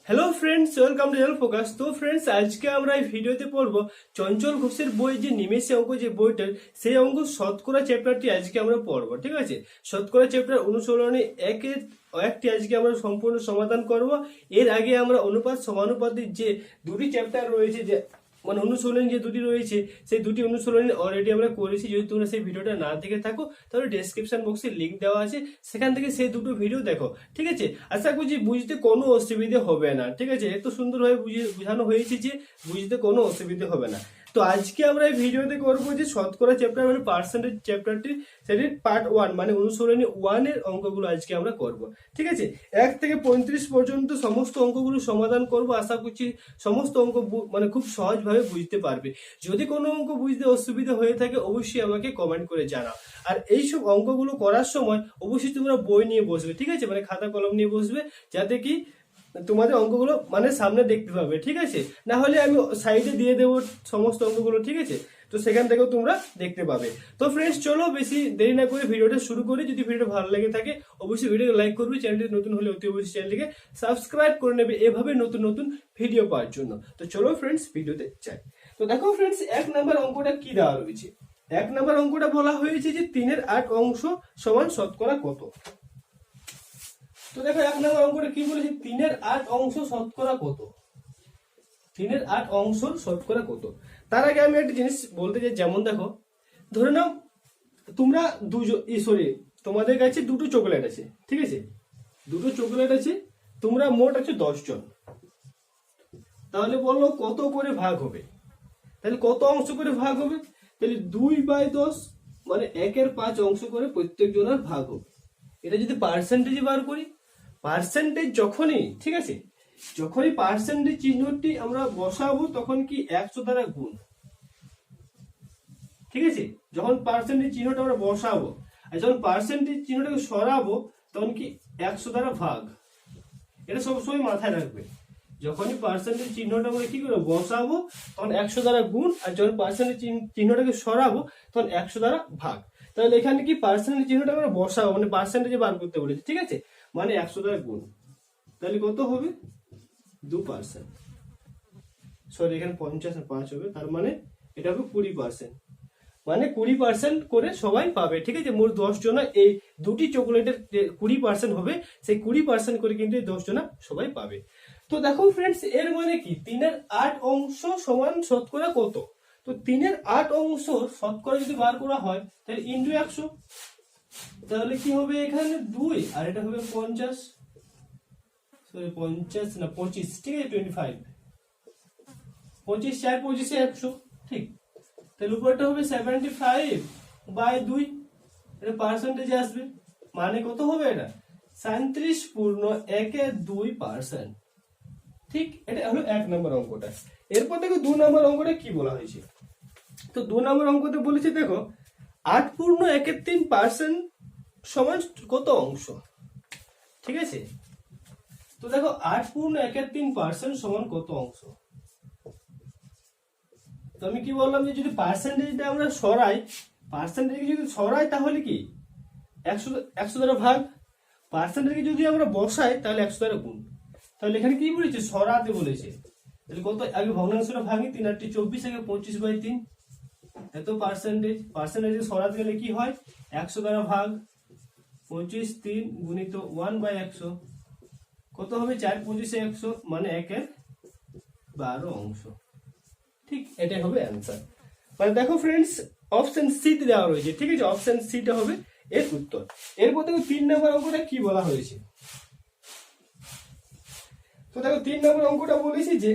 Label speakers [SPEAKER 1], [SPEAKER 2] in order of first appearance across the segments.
[SPEAKER 1] Hello friends, welcome to help focus. তো friends, আজকে আমরা এই ভিডিওতে পড়বো চঞ্চল ঘোষের বই যে নিমেষে অঙ্ক যে বইটার সেই অঙ্ক শতকরা চ্যাপ্টারটি আজকে আমরা পড়বো। ঠিক আছে, শতকরা চ্যাপ্টার অনুসরণে একের একটি আজকে আমরা সম্পূর্ণ সমাধান করব। এর আগে আমরা অনুপাত সমানুপাতের যে দুটি চ্যাপ্টার রয়েছে, যে মানে অনুশীলন যে দুটি রয়েছে, সেই দুটি অনুশীলন অলরেডি আমরা করেছি। যদি তোমরা সেই ভিডিওটা না দেখে থাকো তাহলে ডেসক্রিপশন বক্সে লিঙ্ক দেওয়া আছে, সেখান থেকে সেই দুটো ভিডিও দেখো। ঠিক আছে, আশা করছি বুঝতে কোনো অসুবিধে হবে না। ঠিক আছে, এত সুন্দরভাবে বোঝানো হয়েছে যে বুঝতে কোনো অসুবিধে হবে না। তো আজকে আমরা এই ভিডিওতে করবো যে শতকরা চ্যাপ্টার মানে পার্সেন্টেজ চ্যাপ্টারটি, সেটির পার্ট 1 মানে অনুসরণী 1 এর অঙ্কগুলো আজকে আমরা করব। ঠিক আছে, 1 থেকে 35 পর্যন্ত সমস্ত অঙ্কগুলো সমাধান করব। আশা করছি সমস্ত অঙ্ক মানে খুব সহজভাবে বুঝতে পারবে। যদি কোনো অঙ্ক বুঝতে অসুবিধা হয়ে থাকে অবশ্যই আমাকে কমেন্ট করে জানাও। আর এইসব অঙ্কগুলো করার সময় অবশ্যই তোমরা বই নিয়ে বসবে। ঠিক আছে, মানে খাতা কলম নিয়ে বসবে, যাতে কি তোমাদের অঙ্কগুলো মানে সামনে দেখতে পাবে। ঠিক আছে, না হলে আমি সাইডে দিয়ে দেবো সমস্ত অঙ্কগুলো। ঠিক আছে, তো সেখান থেকেও তোমরা দেখতে পাবে। তো ফ্রেন্ডস, চলো বেশি দেরি না করে ভিডিওটা শুরু করি। যদি ভিডিওটা ভালো লেগে থাকে অবশ্যই ভিডিওকে লাইক করবে, চ্যানেলটি নতুন হলে অতি অবশ্যই চ্যানেলটিকে সাবস্ক্রাইব করে নেবে এভাবে নতুন নতুন ভিডিও পাওয়ার জন্য। তো চলো ফ্রেন্ডস, ভিডিওতে যাই। তো দেখো ফ্রেন্ডস, 1 নম্বর অঙ্কটা কি দেওয়া রয়েছে। 1 নম্বর অঙ্কটা বলা হয়েছে যে 3 এর 8 অংশ সমান শতকরা কত। তো দেখো 1 নম্বর অঙ্কটা কি বলেছে, 3 এর 8 অংশ শতকরা কত। 3 এর 8 অংশ শতকরা কত। তার আগে আমি একটা জিনিস বলতে চাই, যেমন দেখো, ধরে নাও তোমরা তোমাদের কাছে দুটো চকলেট আছে। ঠিক আছে, দুটো চকলেট আছে, তোমরা মোট আছে 10 জন। তাহলে বলো কত করে ভাগ হবে। তাহলে কত অংশ করে ভাগ হবে, তাহলে 2/10 মানে 1/5 অংশ করে প্রত্যেক জনের ভাগ হবে। এটা যদি পার্সেন্টেজে বার করি, পার্সেন্টেজ যখনই, ঠিক আছে, যখনই পার্সেন্টেজ চিহ্নটি আমরা বসাবো তখন কি 100 দ্বারা গুণ। ঠিক আছে, যখন পার্সেন্টেজ চিহ্নটা আমরা বসাবো আর যখন পার্সেন্টেজ চিহ্নটাকে সরাবো তখন কি 100 দ্বারা ভাগ। এটা সবসময় মাথায় রাখবে। যখনই পার্সেন্টেজ চিহ্নটা আমরা কি করবো বসাবো তখন 100 দ্বারা গুণ, আর যখন পার্সেন্টেজ চিহ্নটাকে সরাবো তখন 100 দ্বারা ভাগ। তাহলে এখানে কি পার্সেন্টেজ চিহ্নটা আমরা বসাবো মানে পার্সেন্টেজে বার করতে বলেছি। ঠিক আছে, মানে 100 দ্বারা গুণ, তাহলে কত হবে 2%। সরি, এখানে 50 আর 5 হবে, তার মানে এটা হবে 20%। মানে 20% করে সবাই পাবে। ঠিক আছে, মোট 10 জনা এই দুটি চকলেটের 20% হবে, সেই 20% করে কিন্তু এই 10 জনা সবাই পাবে। তো দেখো ফ্রেন্ডস, এর মানে কি 3 এর 8 অংশ সমান শতকরা কত। তো 3 এর 8 অংশ শতকরা যদি বার করা হয় তাহলে ইনটু 100, তাহলে কি হবে এখানে 2 আর এটা হবে 50, সরি 50 না 25। ঠিক আছে, 25, 25 4 25 100। ঠিক, তাহলে উপরটা হবে 75/2, এটা পার্সেন্টেজে আসবে, মানে কত হবে এটা 37.12%। ঠিক, এটা হলো 1 নম্বর অঙ্কটা। এরপর দেখো 2 নম্বর অঙ্কটা কি বলা হয়েছে। তো 2 নম্বর অঙ্কতে বলেছে দেখো 8.13% সমান কত অংশ। ঠিক আছে, তো দেখো 8.13% সমান কত অংশ। তো আমি কি বললাম যে যদি পার্সেন্টেজটা আমরা সরাই, পার্সেন্টেজকে যদি সরাই তাহলে কি 100 দ্বারা ভাগ, পার্সেন্টেজকে যদি আমরা বসাই তাহলে 100 দ্বারা গুণ। তাহলে এখানে কি বলেছে, সরাতে বলেছে। তাহলে কত, আগে ভগ্নাংশটা ভাঙি, 3 8 24, আগে 25/3, এত পার্সেন্টেজ। পার্সেন্টেজে সরাতে গেলে কি হয়, 100 দ্বারা ভাগ, 25 3 গুণিত 1/100, কত হবে 4 25 100, মানে 1/12 অংশ। ঠিক, এটাই হবে অ্যান্সার। মানে দেখো ফ্রেন্ডস, অপশন সি তে দেওয়া রয়েছে। ঠিক আছে, অপশন সিটা হবে এর উত্তর। এরপর দেখো 3 নম্বর অঙ্কটা কি বলা হয়েছে। তো দেখো 3 নম্বর অঙ্কটা বলেছি যে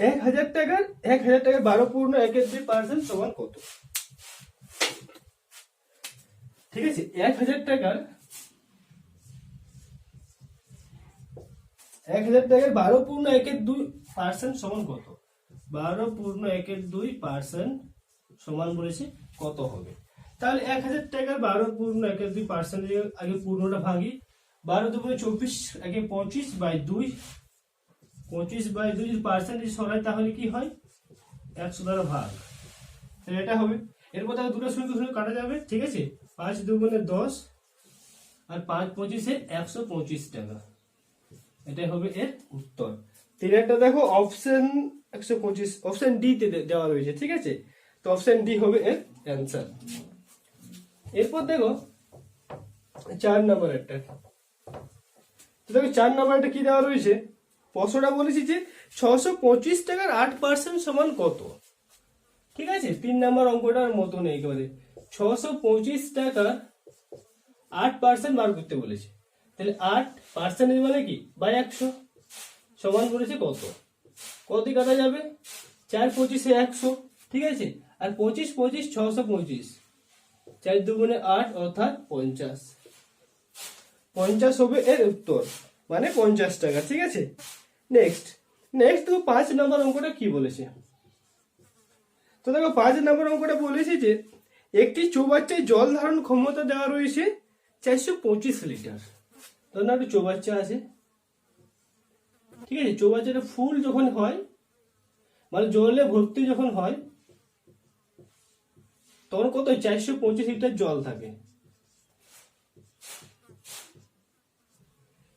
[SPEAKER 1] 1000 টাকার 12.1/2% সমান কত। ঠিক আছে, 1000 টাকার 12.1/2% সমান কত। 12.1/2% সমান বলেছে কত হবে। তাহলে 1000 টাকার 12.1/2% আগে পূর্ণটা ভাঙি, 12 দুগুণে 24, আগে 25/2, 25/2 যদি পার্সেন্টেজ সরাই তাহলে কি হয় 100 দ্বারা ভাগ, তাহলে এটা হবে। এরপর তাহলে দুটো শূন্য কাটা যাবে। ঠিক আছে, 5 দুগুণে 10 আর 5 25 125 টাকা, এটাই হবে এর উত্তর। তিনেরটা দেখো অপশন 125, অপশন ডি তে দেওয়া রয়েছে, ঠিক আছে। তো অপশন ডি হবে এর অ্যান্সার। এরপর দেখো 4 নম্বর একটা, তো দেখো 4 নম্বর একটা কি দেওয়া রয়েছে, প্রশ্নটা বলেছি যে 625 টাকার 8% সমান কত, ঠিক আছে। 3 নম্বর অঙ্কটার মতো নেই একেবারে, 625 টাকা 8% বার করতে বলেছে, তাহলে 8% মানে কি বাই 100 সমান বলেছে কত, কত কাটা যাবে, 4 25 100, ঠিক আছে। আর 25 25 625, 4 দুগুণে 8 অর্থাৎ 50, 50 হবে এর উত্তর, মানে 50 টাকা, ঠিক আছে। নেক্সট নেক্সট তো 5 নম্বর অঙ্কটা কি বলেছে, তো দেখো 5 নম্বর অঙ্কটা বলেছে যে একটি চৌবাচ্চায় জল ধারণ ক্ষমতা দেওয়া রয়েছে 425 লিটার। ধরুন একটা চৌবাচ্চা আছে, ঠিক আছে। চৌবাচ্চাটা ফুল যখন হয়, মানে জলে ভর্তি যখন হয়, তখন কত 425 লিটার জল থাকে।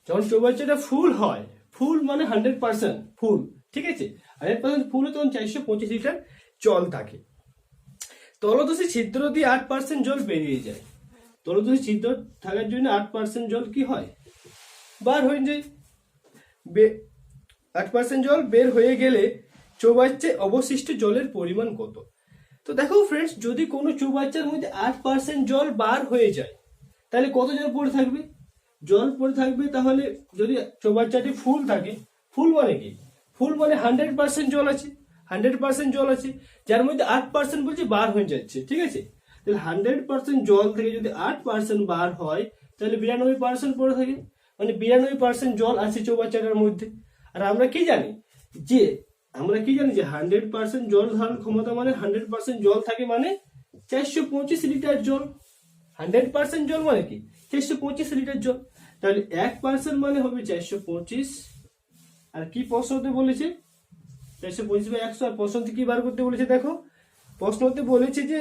[SPEAKER 1] যখন চৌবাচ্চাটা ফুল হয়, ফুল মানে 100% ফুল, ঠিক আছে, 100% ফুল তখন 425 লিটার জল থাকে। তলদেশে ছিদ্র দিয়ে 8% জল বেরিয়ে যায়, তলদেশে ছিদ্র থাকার জন্য 8% জল কি হয়, বার হয়ে যায়। 8% জল বের হয়ে গেলে চৌবাচ্চায় অবশিষ্ট জলের পরিমাণ কত। তো দেখো ফ্রেন্ডস, যদি কোনো চৌবাচ্চার মধ্যে 8% জল বার হয়ে যায়, তাহলে কত জল পড়ে থাকবে, জল পড়ে থাকবে। তাহলে যদি চৌবাচ্চাটি ফুল থাকে, ফুল মানে কি, ফুল মানে 100% জল আছে, 100% জল আছে, যার মধ্যে 8% বলছে বার হয়ে যাচ্ছে, ঠিক আছে। তাহলে 100% জল থেকে যদি 8% বার হয়, তাহলে 92% পড়ে থাকে, মানে 92% জল আছে চৌবাচ্চাটার মধ্যে। আর আমরা কি জানি যে 100% জল ধারণ ক্ষমতা মানে 100% জল থাকে, মানে 425 লিটার জল। 100% জল মানে কি 425 লিটার জল, তাহলে 1% মানে হবে 425। আর কি প্রশ্নতে বলেছে 425/100, আর প্রশ্নতে কি বার করতে বলেছে, দেখো প্রশ্নতে বলেছে যে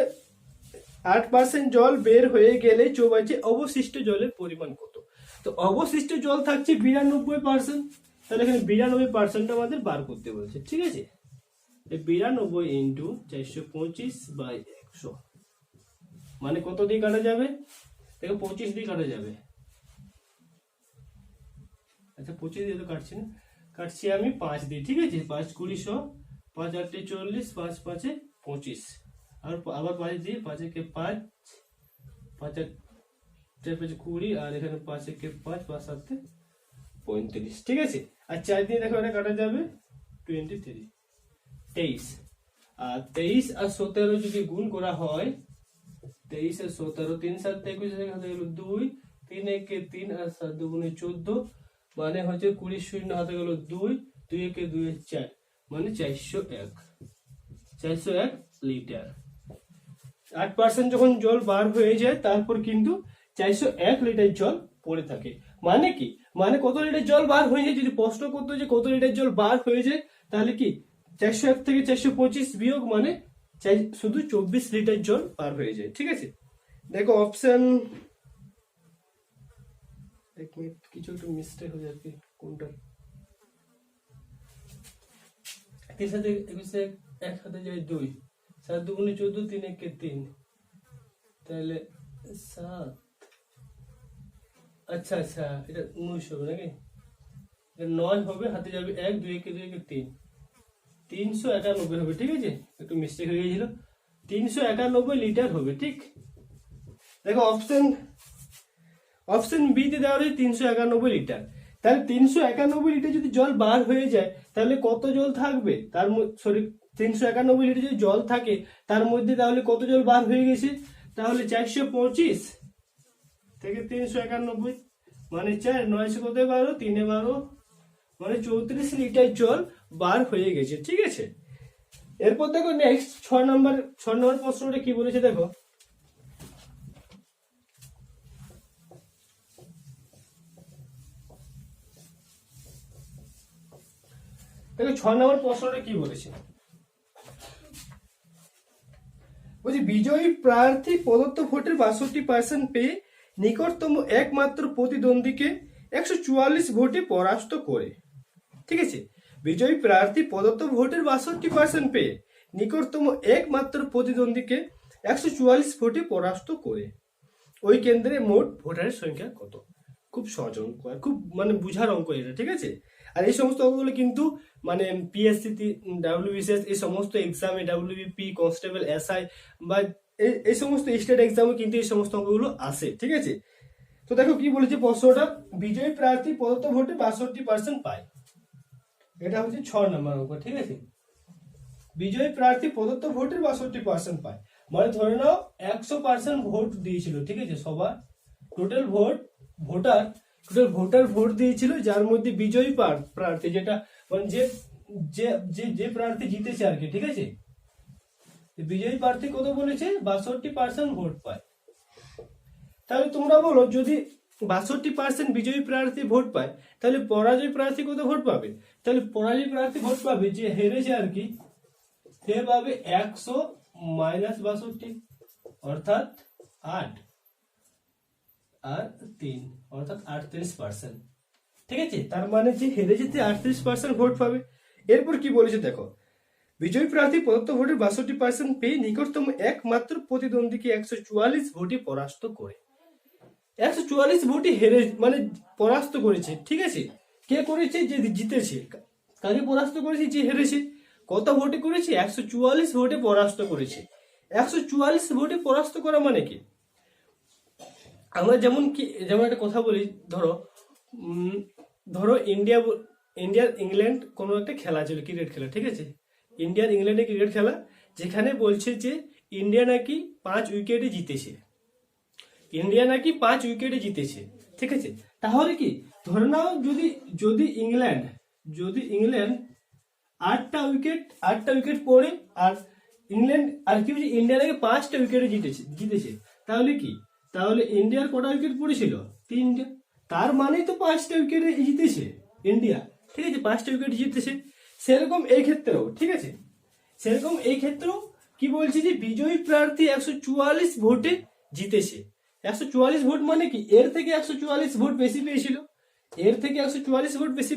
[SPEAKER 1] 8% জল বের হয়ে গেলে চৌবাচ্চায় অবশিষ্ট জলের পরিমাণ কত। তো অবশিষ্ট জল থাকছে 92%, তাহলে এখানে 92% আমাদের বার করতে বলেছে, ঠিক আছে। 92 ইন্টু 425/100 মানে কত দিয়ে কাটা যাবে, দেখো 25 দিয়ে কাটা যাবে। আচ্ছা 25 দিয়ে তো কাটছি না, কাটছি আমি 5 দিয়ে, ঠিক আছে। 5 20 100, 5 8 40, 5 5 25, আর আবার 5 দিয়ে, 5 একে 5, 5 8 5 20, আর এখানে 5 একে 5, 5 7 35, ঠিক আছে। আর 4 দিয়ে দেখো এটা কাটা যাবে 23, 23। আর 23 আর 17 যদি গুণ করা হয়, 23 আর 17, 3 7 21 হাতে গেল 2, 3 একে 3, আর 7 দুগুণে 14, মানে হচ্ছে 20 শূন্য হাতে গেল 2, 2 একে 2 4, মানে 401 লিটার। 8% যখন জল বার হয়ে যায়, তারপর কিন্তু 401 লিটার জল পড়ে থাকে। মানে কি, মানে কত লিটার জল বার হয়ে যায়, যদি প্রশ্ন করতো যে কত লিটার জল বার হয়ে যায়, তাহলে কি 401 থেকে 425 বিয়োগ, মানে শুধু 24 লিটার জল বার হয়ে যায়, ঠিক আছে। দেখো অপশন, এক মিনিট কিছু একটু মিস্টেক হয়ে যাবে, কোনটা 3 সাথে 21 এক সাথে যায় 2, 7 দুগুণে 14, 3 একে 3, তাহলে 7, আচ্ছা আচ্ছা এটা 19 হবে নাকি, এটা 9 হবে, হাতে যাবে 1, 2 একে 2 একে 3, 391 হবে, ঠিক আছে। একটু মিস্টেক হয়ে গিয়েছিল, 391 লিটার হবে, ঠিক। দেখো অপশন বি তে দেওয়া রয়েছে 391 লিটার। তাহলে 391 লিটার যদি জল বার হয়ে যায়, তাহলে কত জল থাকবে, তার সরি 391 লিটার যদি জল থাকে, তার মধ্যে তাহলে কত জল বার হয়ে গেছে, তাহলে 425 থেকে 391 মানে 4, 9 কত 12, 3 12, মানে 34 লিটার জল বার হয়ে গেছে, ঠিক আছে। এরপর দেখো নেক্সট 6 নম্বর প্রশ্নটা কি বলেছে, দেখো দেখো 6 নম্বর প্রশ্নটা কি বলেছে, বলছি বিজয়ী প্রার্থী প্রদত্ত ভোটের 62% পেয়ে নিকটতম একমাত্র প্রতিদ্বন্দ্বীকে 144 ভোটে পরাস্ত করে, ঠিক আছে। বিজয়ী প্রার্থী প্রদত্ত ভোটের 62% পেয়ে নিকটতম একমাত্র প্রতিদ্বন্দ্বীকে 144 ভোটে পরাস্ত করে ওই কেন্দ্রে মোট ভোটারের সংখ্যা কত? খুব সহজ অঙ্ক, আর খুব মানে বুঝার অঙ্ক এটা, ঠিক আছে। আর এই সমস্ত অঙ্কগুলো কিন্তু মানে পিএসসি, ডাব্লিউবিসিএস, এই সমস্ত এক্সামে, ডাব্লিউবিপি, কনস্টেবল, এসআই বা এই সমস্ত স্টেট এক্সামে কিন্তু এই সমস্ত অঙ্কগুলো আসে, ঠিক আছে। তো দেখো কি বলেছে প্রশ্নটা, বিজয়ী প্রার্থী প্রদত্ত ভোটে 62% পায়। এটা হচ্ছে 6 নম্বর অঙ্ক, ঠিক আছে। বিজয়ী প্রার্থী প্রদত্ত ভোটের 62% পায়, মানে ধরে নাও 100% ভোট দিয়েছিল, ঠিক আছে। সবার টোটাল ভোটার ভোট দিয়েছিল, যার মধ্যে বিজয়ী প্রার্থী যেটা মানে যে যে যে প্রার্থী জিতেছে আর কি, ঠিক আছে। বিজয়ী প্রার্থী কত বলেছে? 62% ভোট পায়। তাহলে তোমরা বলো, যদি 62% বিজয়ী প্রার্থী ভোট পায়, তাহলে পরাজয় প্রার্থী কত ভোট পাবে? তাহলে পরাজয় প্রার্থী ভোট পাবে, যে হেরেছে আর কি, সে পাবে 100 - 62, অর্থাৎ 8 আর 3, অর্থাৎ 38%, ঠিক আছে। তার মানে যে হেরেছে 38% ভোট পাবে। এরপর কি বলেছে দেখো, বিজয়ী প্রার্থী প্রদত্ত ভোটের 62% পেয়ে নিকটতম একমাত্র প্রতিদ্বন্দ্বীকে 144 ভোটে পরাস্ত করে। 144 ভোটে হেরে মানে পরাস্ত করেছে, ঠিক আছে। কে করেছে? যে জিতেছে। কাকে পরাস্ত করেছে? যে হেরেছে। কত ভোটে করেছে? 144 ভোটে পরাস্ত করেছে। 144 ভোটে পরাস্ত করা মানে কি? আমরা যেমন একটা কথা বলি, ধরো ইন্ডিয়ার ইংল্যান্ড কোনো একটা খেলা ছিল, ক্রিকেট খেলা, ঠিক আছে। ইন্ডিয়ার ইংল্যান্ডের ক্রিকেট খেলা, যেখানে বলছে যে ইন্ডিয়া নাকি 5 উইকেটে জিতেছে, ঠিক আছে। তাহলে কি ধরে নাও, যদি ইংল্যান্ড 8টা উইকেট পড়ে, আর কি বলছে, ইন্ডিয়া নাকি 5টা উইকেটে জিতেছে, তাহলে ইন্ডিয়ার কটা উইকেট পড়েছিল? 3টে। তার মানেই তো 5টা উইকেটে জিতেছে ইন্ডিয়া, ঠিক আছে। 5টা উইকেট জিতেছে। সেরকম এই ক্ষেত্রেও, ঠিক আছে, কি বলছে, যে বিজয়ী প্রার্থী 144 ভোটে জিতেছে। 144 ভোট মানে কি? এর থেকে 144 ভোট বেশি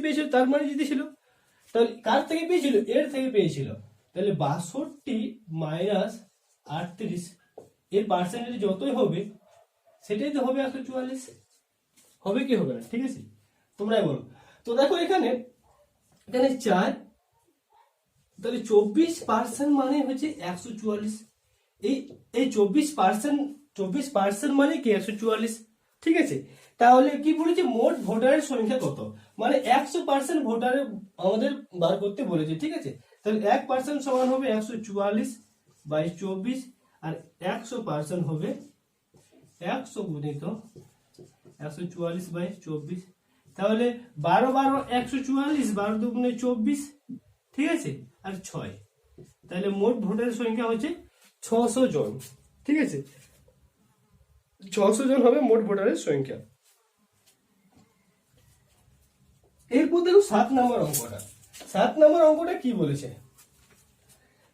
[SPEAKER 1] পেয়েছিল, তার মানে জিতেছিল। তাহলে কার থেকে পেয়েছিল? এর থেকে পেয়েছিল। তাহলে 62 - 38, এর পার্সেন্টেজ যতই হবে সেটাই তো হবে 144, হবে কি হবে না, ঠিক আছে। তোমরাই বলো। তো দেখো এখানে 4, তাহলে 24% মানে হচ্ছে 144। এই 24% মানে কি? 144, ঠিক আছে। তাহলে কি বলেছে? মোট ভোটারের সংখ্যা কত? মানে 100% ভোটারের আমাদের বার করতে বলেছে, ঠিক আছে। তাহলে 1% সমান হবে 144/24, আর 100% হবে 100 গুণিত 144/24। তাহলে 12 12 144, 12 দুগুণে 24, ঠিক আছে, আর 6। তাহলে মোট ভোটারের সংখ্যা হচ্ছে 600 জন, ঠিক আছে। 600 জন হবে মোট ভোটারের সংখ্যা। এরপর দেখো 7 নম্বর অঙ্কটা কি বলেছে।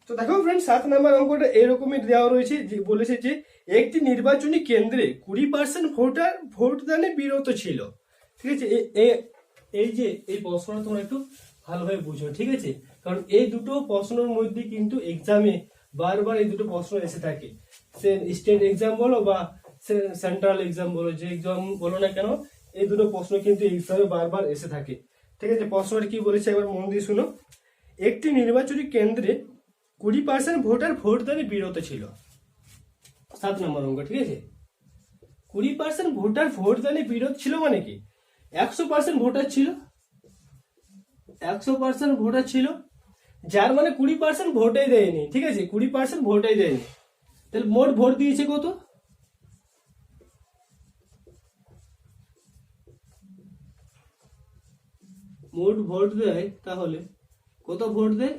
[SPEAKER 1] তো দেখো ফ্রেন্ড, 7 নম্বর অঙ্কটা এরকমই দেওয়া রয়েছে, যে বলেছে যে একটি নির্বাচনী কেন্দ্রে 20% ভোটার ভোটদানে বিরত ছিল, ঠিক আছে। এই প্রশ্নটা তোমরা একটু ভালোভাবে বুঝো, ঠিক আছে। কারণ এই দুটো প্রশ্নের মধ্যে কিন্তু এক্সামে বারবার এই দুটো প্রশ্ন এসে থাকে। স্টেট এক্সাম বলো বা সেন্ট্রাল এক্সাম বলো, যে এক্সাম বলো না কেন, এই দুটো প্রশ্ন কিন্তু এক্সামে বারবার এসে থাকে, ঠিক আছে। প্রশ্নটা কি বলেছে একবার মন দিয়ে শুনো। একটি নির্বাচনী কেন্দ্রে 20% ভোটার ভোটদানে বিরত ছিল। 7 নম্বর অঙ্ক, ঠিক আছে। 20% ভোটার ভোটদানে বিরত ছিল মানে কি? 100% ভোটার ছিল, যার মানে 20% ভোটই দেয়নি, ঠিক আছে। 20% ভোটই দেয়নি। তাহলে মোট ভোট দিয়েছে কত? মোট ভোট দেয়, তাহলে কত ভোট দেয়?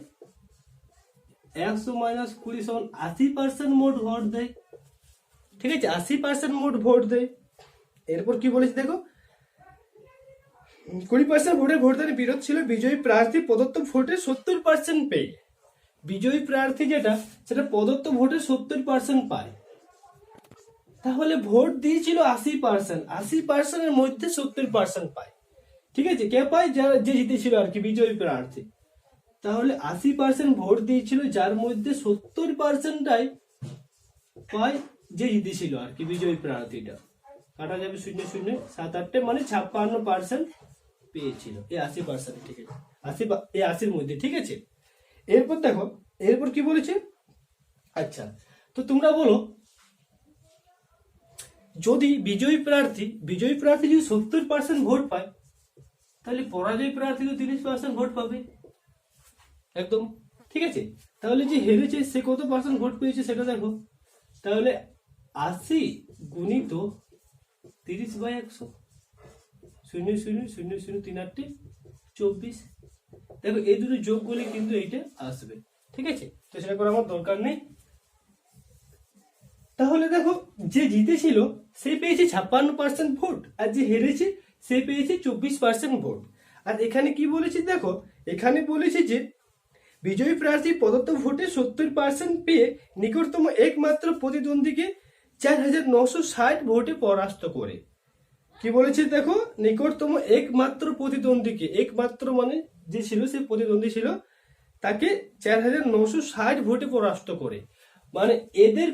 [SPEAKER 1] 100 - 20 সমান 80% মোট ভোট দেয়, ঠিক আছে। 80% মোট ভোট দেয়। এরপর কি বলেছে দেখো, 20% ভোটের ভোটদানে বিরোধ ছিল বিজয়ী প্রার্থী প্রদত্ত ভোটের 70% পেয়ে। বিজয়ী প্রার্থী সেটা প্রদত্ত ভোটের 70% পায়। তাহলে ভোট দিয়েছিল 80%, 80% এর মধ্যে 70% পায়, ঠিক আছে। কে পায়? যে জিতেছিল আর কি, বিজয়ী প্রার্থী। তাহলে 80% ভোট দিয়েছিল, যার মধ্যে 70%টাই পায় যে জিতেছিল আর কি, বিজয়ী প্রার্থীটা। কাটা যাবে 0.078, মানে 56% পেয়েছিল এই 80%, ঠিক আছে, 80 মধ্যে, ঠিক আছে। এরপর দেখো, এরপর কি বলেছে, আচ্ছা তো তোমরা বলো, যদি বিজয়ী প্রার্থী যদি 70% ভোট পায়, তাহলে পরাজয় প্রার্থী তো 30% ভোট পাবে, একদম ঠিক আছে। তাহলে যে হেরেছে সে কত পার্সেন্ট ভোট পেয়েছে সেটা দেখো, তাহলে 80 গুণিত 30/100, 0.0003824। দেখো এই দুটো যোগ করলে কিন্তু এইটা আসবে, ঠিক আছে, তো সেটা করার আমার দরকার নেই। তাহলে দেখো, যে জিতেছিল সে পেয়েছে 56% ভোট, আর যে হেরেছে সে পেয়েছে 24% ভোট। আর এখানে কি বলেছে দেখো, এখানে বলেছে যে বিজয়ী প্রার্থী প্রদত্ত ভোটে 70% পেয়ে নিকটতম একমাত্র প্রতিদ্বন্দ্বীকে 4960 ভোটে পরাস্ত করে। কি বলেছে দেখো, নিকটতম একমাত্র প্রতিদ্বন্দ্বীকে, একমাত্র মানে যে ছিল সে প্রতিদ্বন্দ্বী ছিল, তাকে 4960 ভোটে পরাস্ত করে। মানে এদের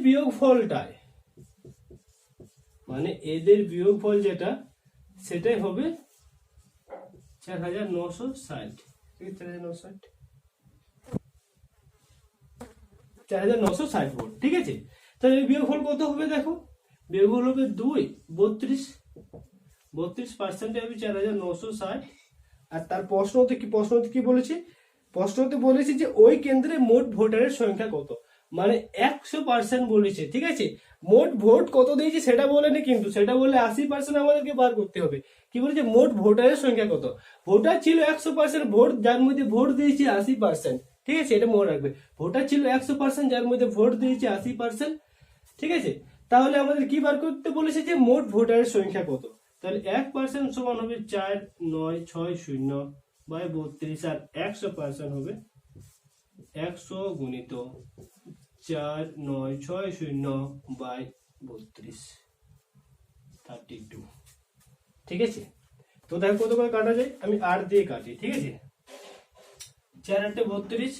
[SPEAKER 1] বিয়োগফল যেটা, সেটাই হবে 4960, 4960 ভোট, ঠিক আছে। তাহলে বিয়োগফল কত হবে দেখো, বিয়োগফল হবে 32% হবে 4960। আর তার প্রশ্নতে কি বলেছে, প্রশ্নতে বলেছে যে ওই কেন্দ্রে মোট ভোটারের সংখ্যা কত, মানে 100% বলেছে, ঠিক আছে। মোট ভোট কত দিয়েছে সেটা বলেনি, কিন্তু সেটা বলে 80% আমাদেরকে বার করতে হবে। কি বলেছে, মোট ভোটারের সংখ্যা কত, ভোটার ছিল 100% ভোট, যার মধ্যে ভোট দিয়েছে 80%, ঠিক আছে, এটা মনে রাখবে। ভোটার ছিল 100%, যার মধ্যে ভোট দিয়েছে 80%, ঠিক আছে। তাহলে আমাদের কি বার করতে বলেছে, যে মোট ভোটারের সংখ্যা কত। তাহলে 1% সমান হবে 4960/32, আর 100% হবে 100 গুণিত 4960/32, 32, ঠিক আছে। তো দেখো কত করে কাটা যায়, আমি 8 দিয়ে কাটি, ঠিক আছে। 4 8 32,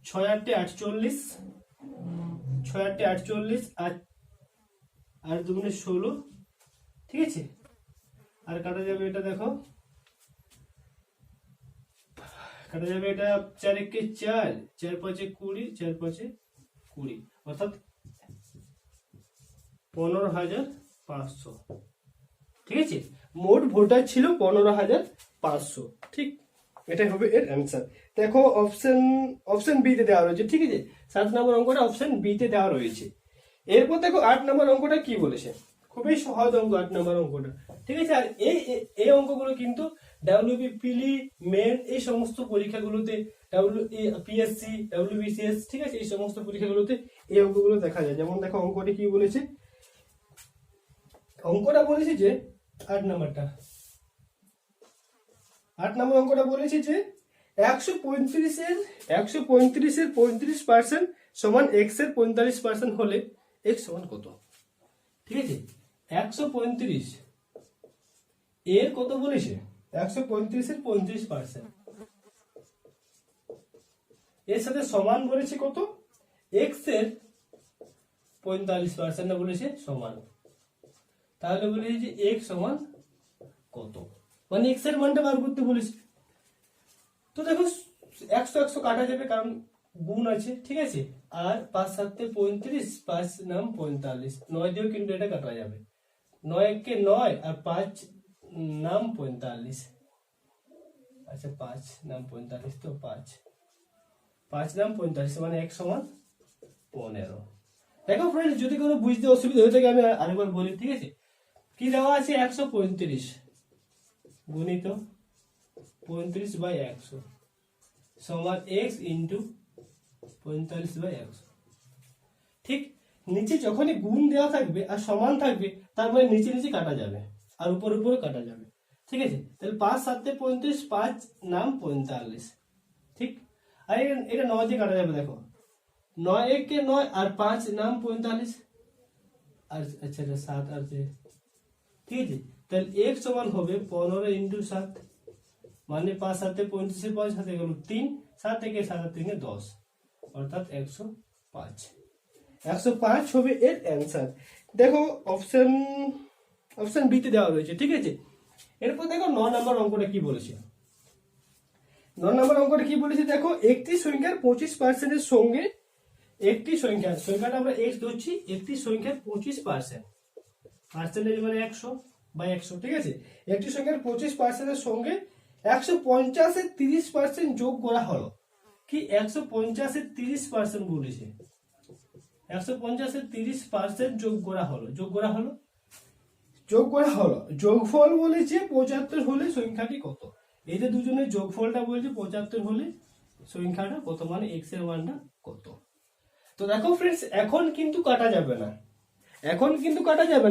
[SPEAKER 1] 6 8 48, 6 8 48, আর 2 16, ঠিক আছে। আর কাটা যাবে এটা, দেখো কাটা যাবে এটা 4 1 4, 4 5 20, 4 5 20, অর্থাৎ 15,500, ঠিক আছে। মোট ভোটার ছিল 15,500, ঠিক, এটাই হবে এর অ্যান্সার। দেখো অপশন বি তে দেওয়া রয়েছে, ঠিক আছে, 7 নম্বর অঙ্কটা অপশন বি তে দেওয়া রয়েছে। এরপর দেখো 8 নম্বর অঙ্কটা কি বলেছে, খুবই সহজ অঙ্ক 8 নম্বর অঙ্কটা, ঠিক আছে। আর এই অঙ্কগুলো কিন্তু ডাব্লিউবি পিলি মেন এই সমস্ত পরীক্ষাগুলোতে, পিএসসি ডাব্লিউবিসিএস, ঠিক আছে, এই সমস্ত পরীক্ষাগুলোতে এই অঙ্কগুলো দেখা যায়। যেমন দেখো অঙ্কটি কি বলেছে, অঙ্কটা বলেছে যে 8 নম্বর অঙ্কটা বলেছে যে 135-এর 35% সমান x এর 45% হলে x সমান কত, ঠিক আছে। 135 এর কত বলেছে, 135-এর 35%, এর সাথে সমান বলেছে কত, x এর 45% না বলেছে সমান। তাহলে বলেছে যে x সমান কত, মানে x এর মানটা বার করতে বলেছে। তো দেখো 100 কাটা যাবে, কারণ গুণ আছে, ঠিক আছে। আর 5 7 35, 5 নাম 45, 9 দিয়েও কিন্তু এটা কাটা যাবে, 9 1 9, আর 5 নাম 45, আচ্ছা 5 নাম 45, তো 5 নাম 45, মানে x সমান 15। দেখো ফ্রেন্ডস, যদি কোনো বুঝতে অসুবিধা হয়ে থাকে আমি আরেকবার বলি, ঠিক আছে। কি দেওয়া আছে, 135 গুণিত 35/100 সমান x ইন্টু 45/100, ঠিক। নিচে যখনই গুণ দেওয়া থাকবে আর সমান থাকবে, তার মানে নিচে নিচে কাটা যাবে আর উপর উপরে কাটা যাবে, ঠিক আছে। তাহলে 5 7 35, 5 নাম 45, ঠিক। আর এটা 9 দিয়ে কাটা যাবে, দেখো 9 1 9, আর 5 নাম 45, আর আচ্ছা 7 আর 3, ঠিক আছে। তাহলে x সমান হবে 15 × 7, মানে 5 7 35, 5 সাথে গেল 3, 7 থেকে 7 3 10, অর্থাৎ 105। 105 হবে এর অ্যান্সার। দেখো অপশন বি তে দেওয়া রয়েছে, ঠিক আছে। এরপর দেখো 9 নম্বর অঙ্কটা কি বলেছে। 9 নম্বর অঙ্কটা কি বলেছে দেখো, একটি সংখ্যার 25% সঙ্গে একটি সংখ্যাটা আমরা x ধরছি, একটি সংখ্যার 25%, পার্সেন্টেজ মানে 100 বা 100, ঠিক আছে। একটি সংখ্যার 25% সঙ্গে 150 এর 30% যোগ করা হলো। কি 150 এর 30% বলেছে, 150 এর 30% যোগ করা হলো। যোগফল বলেছে 75 হলে সংখ্যাটি কত। এই যে দুজনের যোগফলটা বলেছে 75 হলে সংখ্যাটা কত, মানে x এর মানটা কত। তো দেখো ফ্রেন্ডস, এখন কিন্তু কাটা যাবে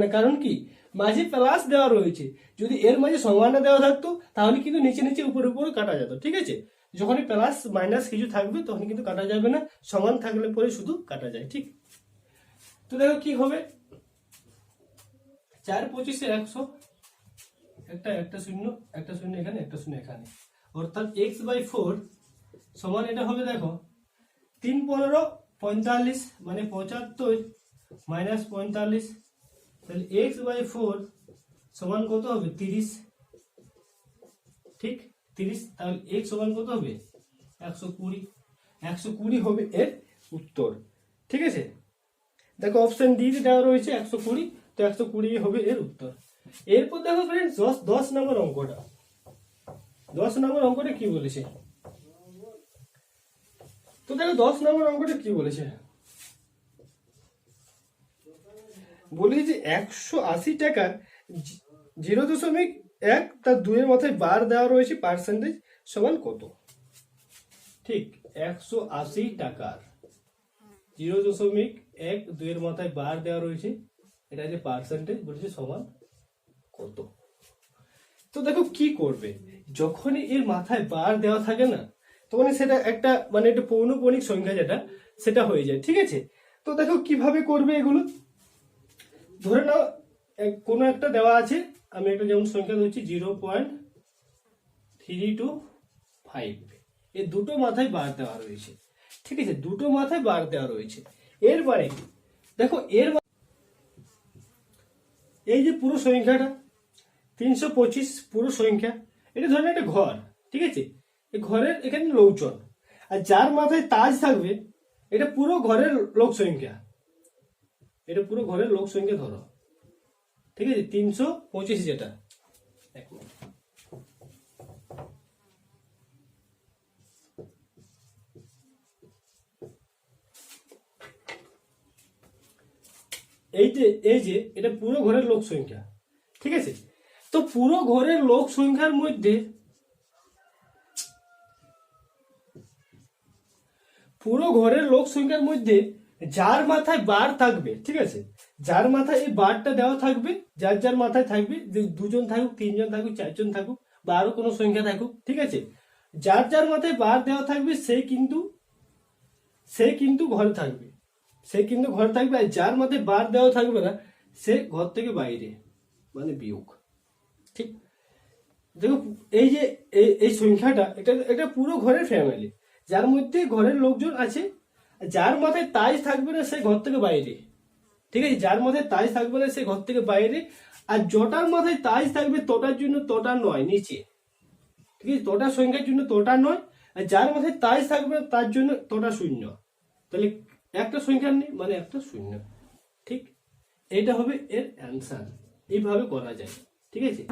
[SPEAKER 1] না, কারণ কি মাঝে প্লাস দেওয়া রয়েছে। যদি এর মাঝে সমানটা দেওয়া থাকতো তাহলে কিন্তু নিচে নিচে উপরে উপরে কাটা যেত, ঠিক আছে। যখনই প্লাস মাইনাস কিছু থাকবে তখন কিন্তু কাটা যাবে না, সমান থাকলে পরে শুধু কাটা যায়, ঠিক। তো দেখো কি হবে, 4 25 100, একটা শূন্য এখানে, একটা শূন্য এখানে, অর্থাৎ x/4 সমান এটা হবে দেখো 3 15 45, মানে 75 মাইনাস 45, তাহলে x/4 সমান কত হবে 30, ঠিক 30। তাহলে x সমান কত হবে 120 হবে এর উত্তর, ঠিক আছে। দেখো অপশন ডি তে দেওয়া রয়েছে 120, তো 120 হবে এর উত্তর। এরপর দেখো ফ্রেন্ডস 10 নম্বর অঙ্কটা কি বলেছে। তো দেখো 10 নম্বর অঙ্কটা কি বলেছে, বলেছে যে 180 টাকার 0.1 তার 2 এর মাথায় বার দেওয়া রয়েছে, পার্সেন্টেজ সমান কত। ঠিক 180 টাকার 0.1 2 এর মাথায় বার দেওয়া রয়েছে, এটা যে পার্সেন্টেজ বলেছে সমান কত। তো দেখো কি করবে, যখনই এর মাথায় বার দেওয়া থাকে না তখন সেটা একটা মানে একটা পৌনঃপুনিক সংখ্যা যেটা সেটা হয়ে যায়, ঠিক আছে। তো দেখো কিভাবে করবে এগুলো। ধরে নাও কোনো একটা দেওয়া আছে, আমি একটা যেমন সংখ্যা ধরছি 0.325, এই দুটো মাথায় বার দেওয়া রয়েছে, ঠিক আছে, দুটো মাথায় বার দেওয়া রয়েছে। এরপরে দেখো এই যে পুরো সংখ্যাটা 325 পুরো সংখ্যা, এটা ধরেন একটা ঘর, ঠিক আছে। এই ঘরের এখানে লোকজন, আর যার মাথায় তাজ থাকবে এটা পুরো ঘরের লোক সংখ্যা, ধরো, ঠিক আছে, 325 যেটা। এক মিনিট, এই যে এটা পুরো ঘরের লোক সংখ্যা, ঠিক আছে। তো পুরো ঘরের লোক সংখ্যার মধ্যে যার মাথায় বার থাকবে, ঠিক আছে, যার মাথায় এই বারটা দেওয়া থাকবে, যার মাথায় থাকবে, যে 2 জন থাকুক, 3 জন থাকুক, 4 জন থাকুক, বা আরো কোনো সংখ্যা থাকুক, ঠিক আছে, যার মাথায় বার দেওয়া থাকবে সে কিন্তু ঘরে থাকবে, আর যার মাথায় বার দেওয়া থাকবে না সে ঘর থেকে বাইরে, মানে বিয়োগ, ঠিক। দেখো এই যে এই সংখ্যাটা এটা পুরো ঘরের ফ্যামিলি, যার মধ্যে ঘরের লোকজন আছে, যার মাথায় তাজ থাকবে না সে ঘর থেকে বাইরে, ঠিক আছে, যার মাথায় তাজ থাকবে না সে ঘর থেকে বাইরে, আর যটার মাথায় তাজ থাকবে তটার জন্য তটা নয় নিচে, ঠিক আছে, তটা সংখ্যার জন্য তটা নয়, আর যার মাথায় তাজ থাকবে তার জন্য তটা শূন্য, তাহলে একটা সংখ্যা নেই মানে একটা শূন্য, ঠিক। এটা হবে এর অ্যান্সার, এইভাবে করা যায়, ঠিক আছে,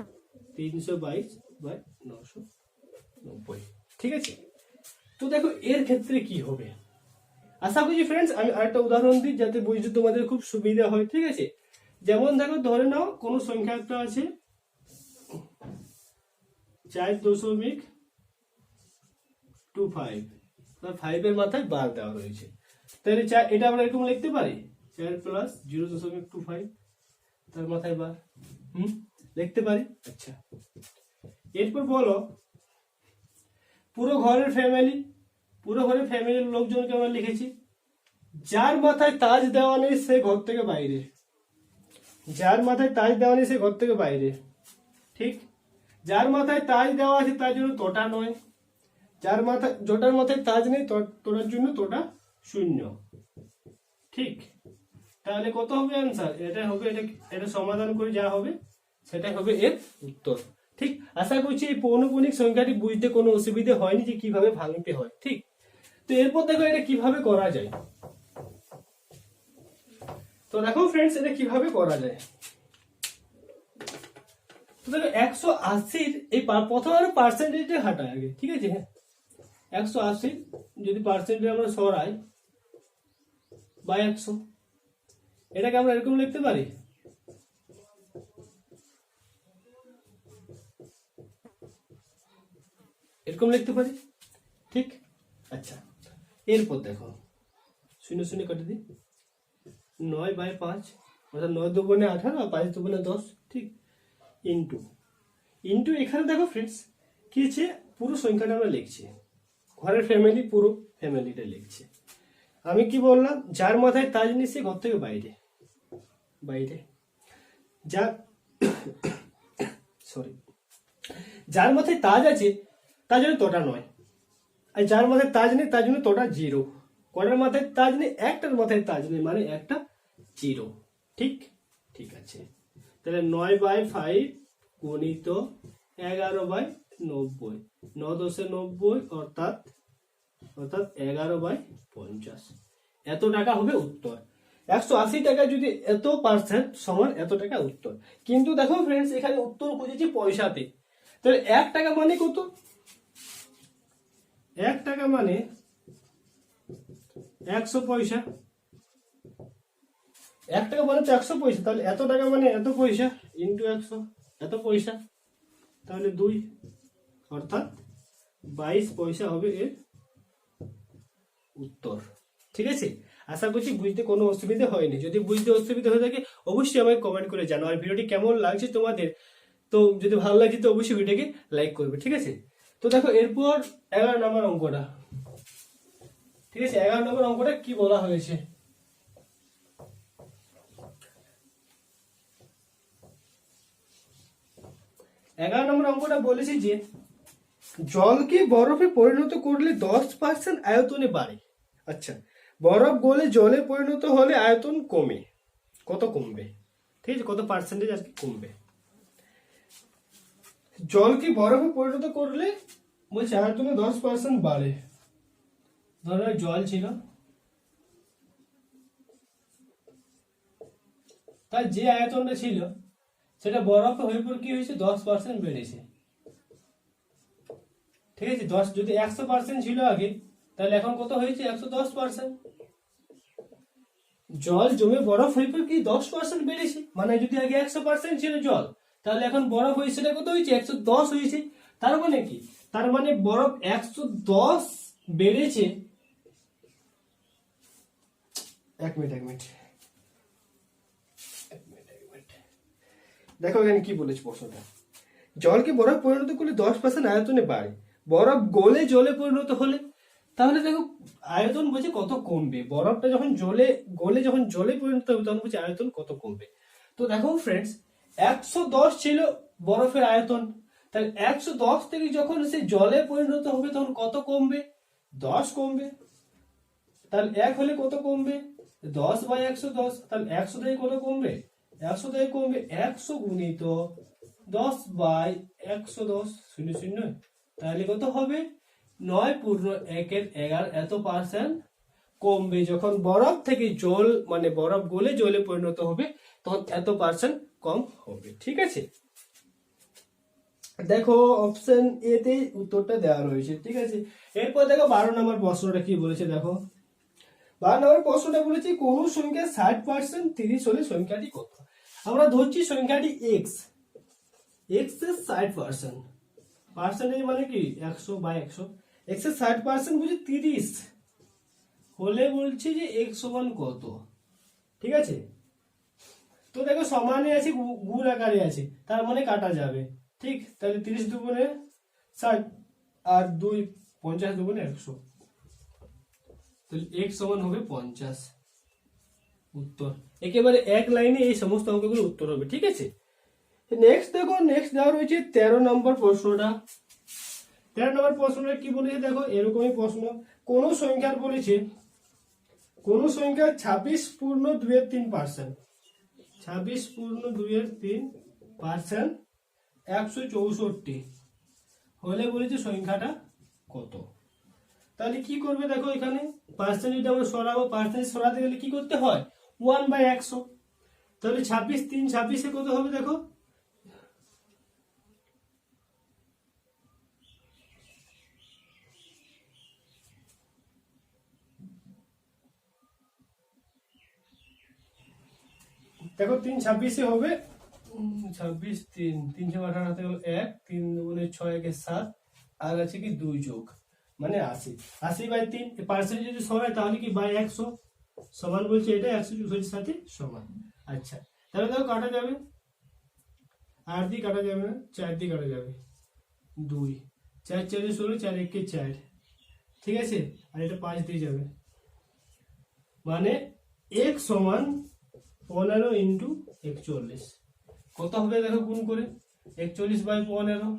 [SPEAKER 1] 322/990, ঠিক আছে। তো দেখো এর ক্ষেত্রে কি হবে, আশা করছি ফ্রেন্ডস আমি আরেকটা উদাহরণ দিই যাতে বুঝতে তোমাদের খুব সুবিধা হয়, ঠিক আছে। যেমন দেখো ধরে নাও কোনো সংখ্যা একটা আছে 4.25, তার 5 এর মাথায় বার দেওয়া রয়েছে, তাহলে এটা আমরা এরকম লিখতে পারি 4 + 0.25 তার মাথায় বার, লিখতে পারি। আচ্ছা, এরপর বলো পুরো ঘরের ফ্যামিলির লোকজনকে আমরা লিখেছি, যার মাথায় তাজ দেওয়া নেই সে ঘর থেকে বাইরে, ঠিক। যার মাথায় তাজ দেওয়া আছে তার জন্য তোটা নয়, যার মাথায় জোটার মাথায় তাজ নেই তোটার জন্য তোটা 0। ঠিক, তাহলে কত হবে অ্যান্সার? এটা হবে, এটা সমাধান করে যা হবে সেটাই হবে এর উত্তর। ঠিক, আশা করছি এই পৌনঃপুনিক সংখ্যাটি বুঝতে কোনো অসুবিধা হয়নি যে কিভাবে ভাঙতে হয়। ঠিক, তো এরপর দেখো এটা কিভাবে করা যায়। তো দেখো ফ্রেন্ডস এটা কিভাবে করা যায়। তো দেখো 180 এই প্রথম আর পার্সেন্টেজে হাঁটায় আগে, ঠিক আছে। হ্যাঁ, 180 যদি পার্সেন্টেজ আমরা সরাই বাই 100, এটাকে আমরা এরকম লিখতে পারি, এরকম লিখতে পারি। ঠিক, আচ্ছা এরপর দেখো 0 0 কেটে দিই, 9/5 অর্থাৎ 9 দুগুণে 18 আর 5 দুগুণে 10। ঠিক, ইন্টু ইন্টু এখানে দেখো ফ্রেন্ডস কি আছে, পুরো সংখ্যাটা আমরা লিখছি, ঘরের ফ্যামিলি পুরো ফ্যামিলিটা লিখছি। আমি কি বললাম, যার মাথায় তাজ নেই সে ঘর থেকে বাইরে, বাইরে যা সরি, যার মাথায় তাজ আছে তার জন্য তোটা নয়, আর যার মাথায় তাজ নেই তার জন্য তোটা 0। কটার মাথায় তাজ নেই? একটার মাথায় তাজ নেই, মানে একটা 0। ঠিক, ঠিক আছে, তাহলে 9/5 গুণিত 11/90, 9 10 90 অর্থাৎ 11/50, এত টাকা হবে উত্তর। 180 টাকা যদি এত পার্সেন্ট সমান এত টাকা উত্তর। কিন্তু দেখো ফ্রেন্ডস এখানে উত্তর খুঁজেছি পয়সাতে, তাহলে 1 টাকা মানে কত? 1 টাকা মানে 100 পয়সা, 1 টাকা মানে তো 100 পয়সা, তাহলে এত টাকা মানে এত পয়সা ইন্টু 100, এত পয়সা, তাহলে 2 অর্থাৎ 22 পয়সা হবে এর উত্তর। ঠিক আছে, আশা করছি বুঝতে কোনো অসুবিধা হয়নি। যদি বুঝতে অসুবিধা হয়ে থাকে অবশ্যই আমাকে কমেন্ট করে জানাও। আর ভিডিওটি কেমন লাগছে তোমাদের, তো যদি ভালো লাগছে তো অবশ্যই ভিডিওকে লাইক করবে। ঠিক আছে, তো দেখো এরপর 11 নম্বর অঙ্কটা। ঠিক আছে, 11 নম্বর অঙ্কটা কি বলা হয়েছে, এগারো নম্বর অঙ্কটা বলেছি যে জলকে বরফে পরিণত করলে 10% আয়তনে বাড়ে। আচ্ছা, বরফ গলে জলে পরিণত হলে আয়তন কমে, কত কমবে? ঠিক আছে, কত পার্সেন্টেজ আজকে কমবে। জলকে বরফে পরিণত করলে বলছে আয়তনে 10% বাড়ে। ধরো জল ছিল, তার যে আয়তনটা ছিল সেটা বরফ হয়ে পর কি হয়েছে 10% বেড়েছে। ঠিক আছে, 10 যদি 100% ছিল আগে, তাহলে এখন কত হয়েছে 110%। জল জমে বরফ হয়ে পর কি 10% বেড়েছে, মানে যদি আগে 100% ছিল জল, তাহলে এখন বরফ হয়েছে সেটা কত হয়েছে 110 হয়েছে। তার মানে কি, তার মানে বরফ 110 বেড়েছে। এক মিনিট দেখো এখানে কি বলেছে প্রশ্নটা, জলকে বরফ পরিণত করলে 10% আয়তনে বাড়ে, বরফ গলে জলে পরিণত হলে, তাহলে দেখো আয়তন বলছে কত কমবে। বরফটা যখন গলে যখন জলে পরিণত হবে তখন বলছে আয়তন কত কমবে। তো দেখো ফ্রেন্ডস 110 ছিল বরফের আয়তন, তাহলে 110 থেকে যখন সে জলে পরিণত হবে তখন কত কমবে? 10 কমবে। তাহলে 1 হলে কত কমবে? 10/110, তাহলে 100 থেকে কত কমবে? 100 থেকে কমবে 100 গুণিত 10/110 0 তাহলে কত হবে? 9.1 এত পার্সেন্ট কমবে। যখন বরফ থেকে জল মানে বরফ গলে জলে পরিণত হবে তখন এত পার্সেন্ট কম হবে। ঠিক আছে, দেখো অপশন এ তে উত্তরটা দেওয়া রয়েছে। ঠিক আছে, এরপর দেখো 12 নম্বর প্রশ্নটা কি বলেছে। দেখো 12 নম্বর প্রশ্নটা বলেছে কোন সংখ্যা 60% 30 হলে সংখ্যাটি কত? আমরা ধরছি সংখ্যাটি x, x এর 60%, পার্সেন্টেজ মানে কি 100/100, x এর 60% বুঝি 30 হলে বলছে যে x সমান কত। ঠিক আছে, তো দেখো সমানে আছে গুণ আকারে আছে, তার মানে কাটা যাবে। ঠিক, তাহলে 30 দুগুণে 60 আর 2 50 দুগুণে 100, তাহলে x সমান হবে 50 উত্তর। একেবারে এক লাইনে এই সমস্ত অঙ্কগুলো উত্তর হবে। ঠিক আছে, নেক্সট দেখো, নেক্সট দেওয়া রয়েছে 13 নম্বর প্রশ্নটা। 13 নম্বর প্রশ্নটা কি বলেছে দেখো, এরকমই প্রশ্ন। কোন সংখ্যার বলেছে, কোন সংখ্যা 26.2-3%, 26.2-3% 164 হলে বলেছে সংখ্যাটা কত। তাহলে কি করবে দেখো, এখানে পার্সেন্ট যদি আমরা সরাবো, পার্সেন্ট সরাতে গেলে কি করতে হয়, 1/100। তাহলে 26 3 26 কত হবে দেখো, দেখো 3 26 হবে 26 3 318 হাতে গেল 1, 3 দুগুণে 6 একে 7, আর আছে কি 2 যোগ মানে 80, 80/3। পার্সেন্ট যদি সরাই তাহলে কি বাই 100 সমান বলছে এটা 164 সাথে সমান। আচ্ছা, তাহলে দেখো কাটা যাবে, 8 দিয়ে কাটা যাবে না, 4 দিয়ে কাটা যাবে, 2 4 4 16, 4 1 4, ঠিক আছে, আর এটা 5 দিয়ে যাবে, মানে x সমান 15 ইন্টু 41 কত হবে দেখো, গুণ করে 41/15,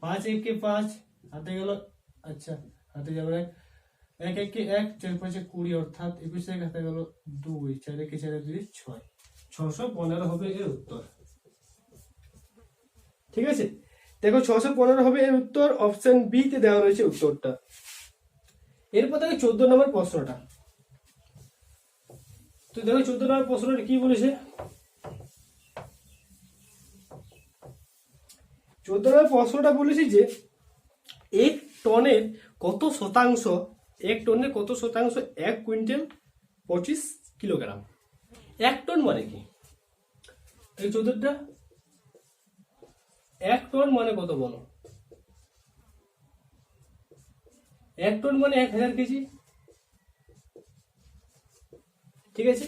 [SPEAKER 1] 5 1 5 হাতে গেল, আচ্ছা হাতে যাবে না, 1 1 1, 4 5 20, অর্থাৎ 21 1 হাতে গেল 2, 4 1 4 2 6, 615 হবে এর উত্তর। ঠিক আছে, দেখো 615 হবে এর উত্তর, অপশন বি তে দেওয়া রয়েছে উত্তরটা। এরপর দেখো 14 নম্বর প্রশ্নটা। তো দেখো 14 নম্বর প্রশ্নটা কি বলেছে, 14 নম্বর প্রশ্নটা বলেছে যে 1 টনের কত শতাংশ, 1 টনের কত শতাংশ 1 কুইন্টাল 25 কিলোগ্রাম। 1 টন মানে কি, এই 14টা 1 টন মানে কত বলো, 1 টন মানে 1000 কেজি, ঠিক আছে,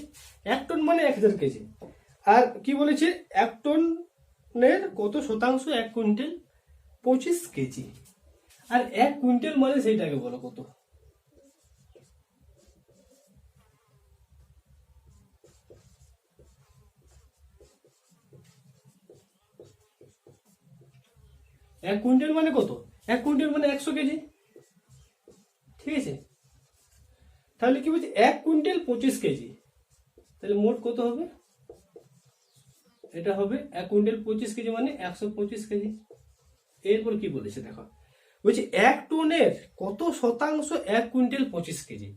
[SPEAKER 1] 1 টন মানে 1000 কেজি। আর কি বলেছে, 1 টনের কত শতাংশ 1 কুইন্টাল 25 কেজি, আর 1 কুইন্টাল মানে সেইটাকে বলো কত। এক কুইন্টাল মানে কত, 1 কুইন্টাল মানে 100 কেজি, ঠিক আছে। তাহলে কি বলছে 1 কুইন্টাল 25 কেজি, তাহলে মোট কত হবে, এটা হবে 1 কুইন্টাল 25 কেজি মানে 125 কেজি। এরপর কি বলেছে দেখো, বলছে 1 টনের কত শতাংশ 1 কুইন্টাল 25 কেজি।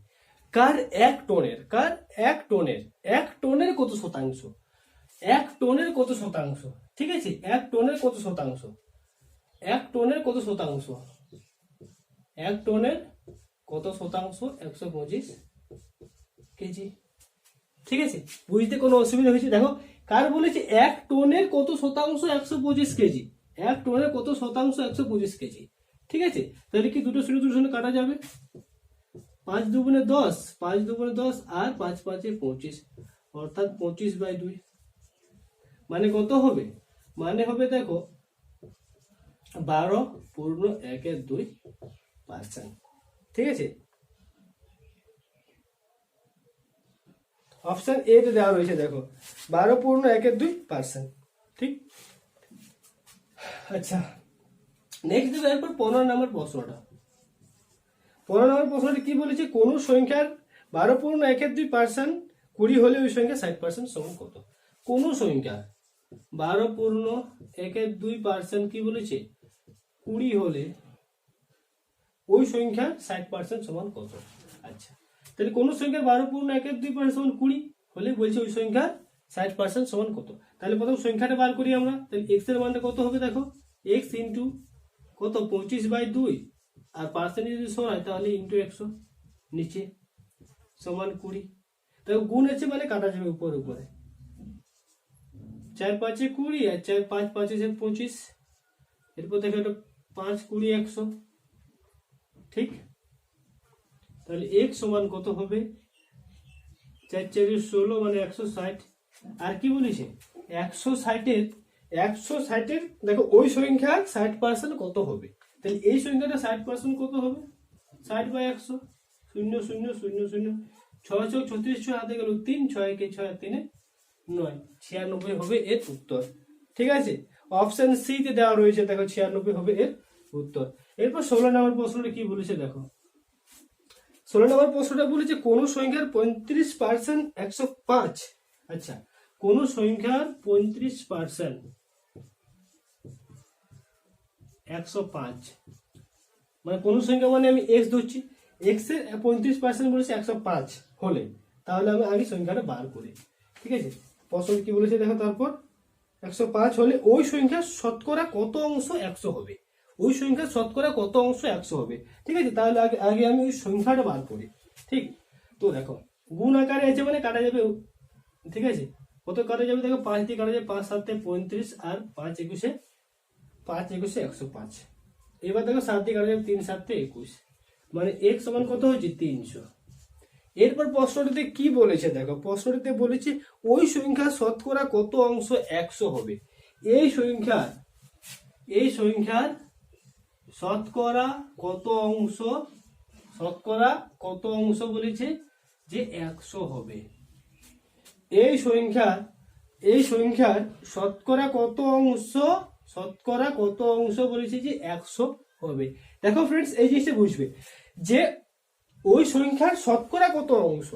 [SPEAKER 1] কার 1 টনের, কার 1 টনের, 1 টনের কত শতাংশ, 1 টনের কত শতাংশ, ঠিক আছে, 1 টনের কত শতাংশ, 1 টনের কত শতাংশ, 1 টনের কত শতাংশ 125 কেজি, ঠিক আছে। বুঝতে কোনো অসুবিধা হয়েছে, দেখো কার বলেছে 1 টনের কত শতাংশ 125 কেজি, 1 টনের কত শতাংশ 125 কেজি, ঠিক আছে। তাহলে কি দুটো শূন্য দুটো শূন্য কাটা যাবে, 5 দুগুণে 10, 5 দুগুণে 10, আর 5 5 25, অর্থাৎ 25/2, মানে কত হবে, মানে হবে দেখো 12.12%, ঠিক আছে। অপশন এ তে দেওয়া রয়েছে দেখো 12.12%, ঠিক। আচ্ছা, নেক্সট দেখো এরপর 15 নম্বর প্রশ্নটা। 15 নম্বর প্রশ্নটা কি বলেছে, কোন সংখ্যার 12.12% 20 হলে ওই সংখ্যা 60% সমান কত। কোন সংখ্যা 12.12% কি বলেছে 20 হলে ওই সংখ্যা 60% সমান কত। আচ্ছা, তাহলে কোন সংখ্যার 12.12% সমান 20 হলে বলছে ওই সংখ্যা 60% সমান কত। তাহলে প্রথম সংখ্যাটা বার করি আমরা, তাহলে x এর মানটা কত হবে দেখো, x ইন্টু কত 25/2, আর পার্সেন্ট যদি সরাই তাহলে ইন্টু 100 নিচে সমান 20। তাহলে গুণ আছে মানে কাটা যাবে উপরে উপরে, 4 5 20, আর 4 5 5 25, এরপর দেখো এটা 5 20 100, ঠিক। তাহলে x সমান কত হবে, 4 4 16 মানে 160। আর কি বলেছে 160 এর দেখো ওই সংখ্যা 60% কত হবে, তাহলে এই সংখ্যাটা 60% কত হবে, 60/100, 0 0 0 0, 6 6 36, 6 হাতে গেল 3, 6 1 6 3 9, 96 হবে এর উত্তর, ঠিক আছে। অপশন সি তে দেওয়া রয়েছে, দেখো 96 হবে এর উত্তর। এরপর 16 নম্বর প্রশ্নটা কি বলেছে দেখো, 16 নম্বর প্রশ্নটা বলেছে কোন সংখ্যার 35% 105। আচ্ছা, কোন সংখ্যার 35% 105, মানে কোন সংখ্যা মানে আমি এক্স ধরছি, এক্স এর 35% বলেছে 105 হলে, তাহলে আমি আগে সংখ্যাটা বার করি। ঠিক আছে, প্রশ্ন কি বলেছে দেখো, তারপর 105 হলে ওই সংখ্যার শতকরা কত অংশ 100 হবে, ওই সংখ্যার শতকরা কত অংশ 100 হবে। ঠিক আছে, তাহলে আগে আগে আমি ওই সংখ্যাটা বার করি। ঠিক, তো দেখো গুণ আকারে আছে মানে কাটা যাবে। ঠিক আছে, কত কাটা যাবে দেখো, 5 দিয়ে কাটা যাবে, 5 7 35 আর 5 21 105। এবার দেখো 7 দিয়ে কাটা যাবে, 3 7 21, মানে x সমান কত হচ্ছে 300। এরপর প্রশ্নটিতে কি বলেছে দেখো, প্রশ্নটিতে বলেছে ওই সংখ্যার শতকরা কত অংশ 100 হবে। এই সংখ্যার শতকরা কত অংশ, শতকরা কত অংশ বলেছে যে 100 হবে। এই সংখ্যার শতকরা কত অংশ বলেছে যে 100 হবে। দেখো ফ্রেন্ডস, এই জিনিসটা বুঝবে যে ওই সংখ্যার শতকরা কত অংশ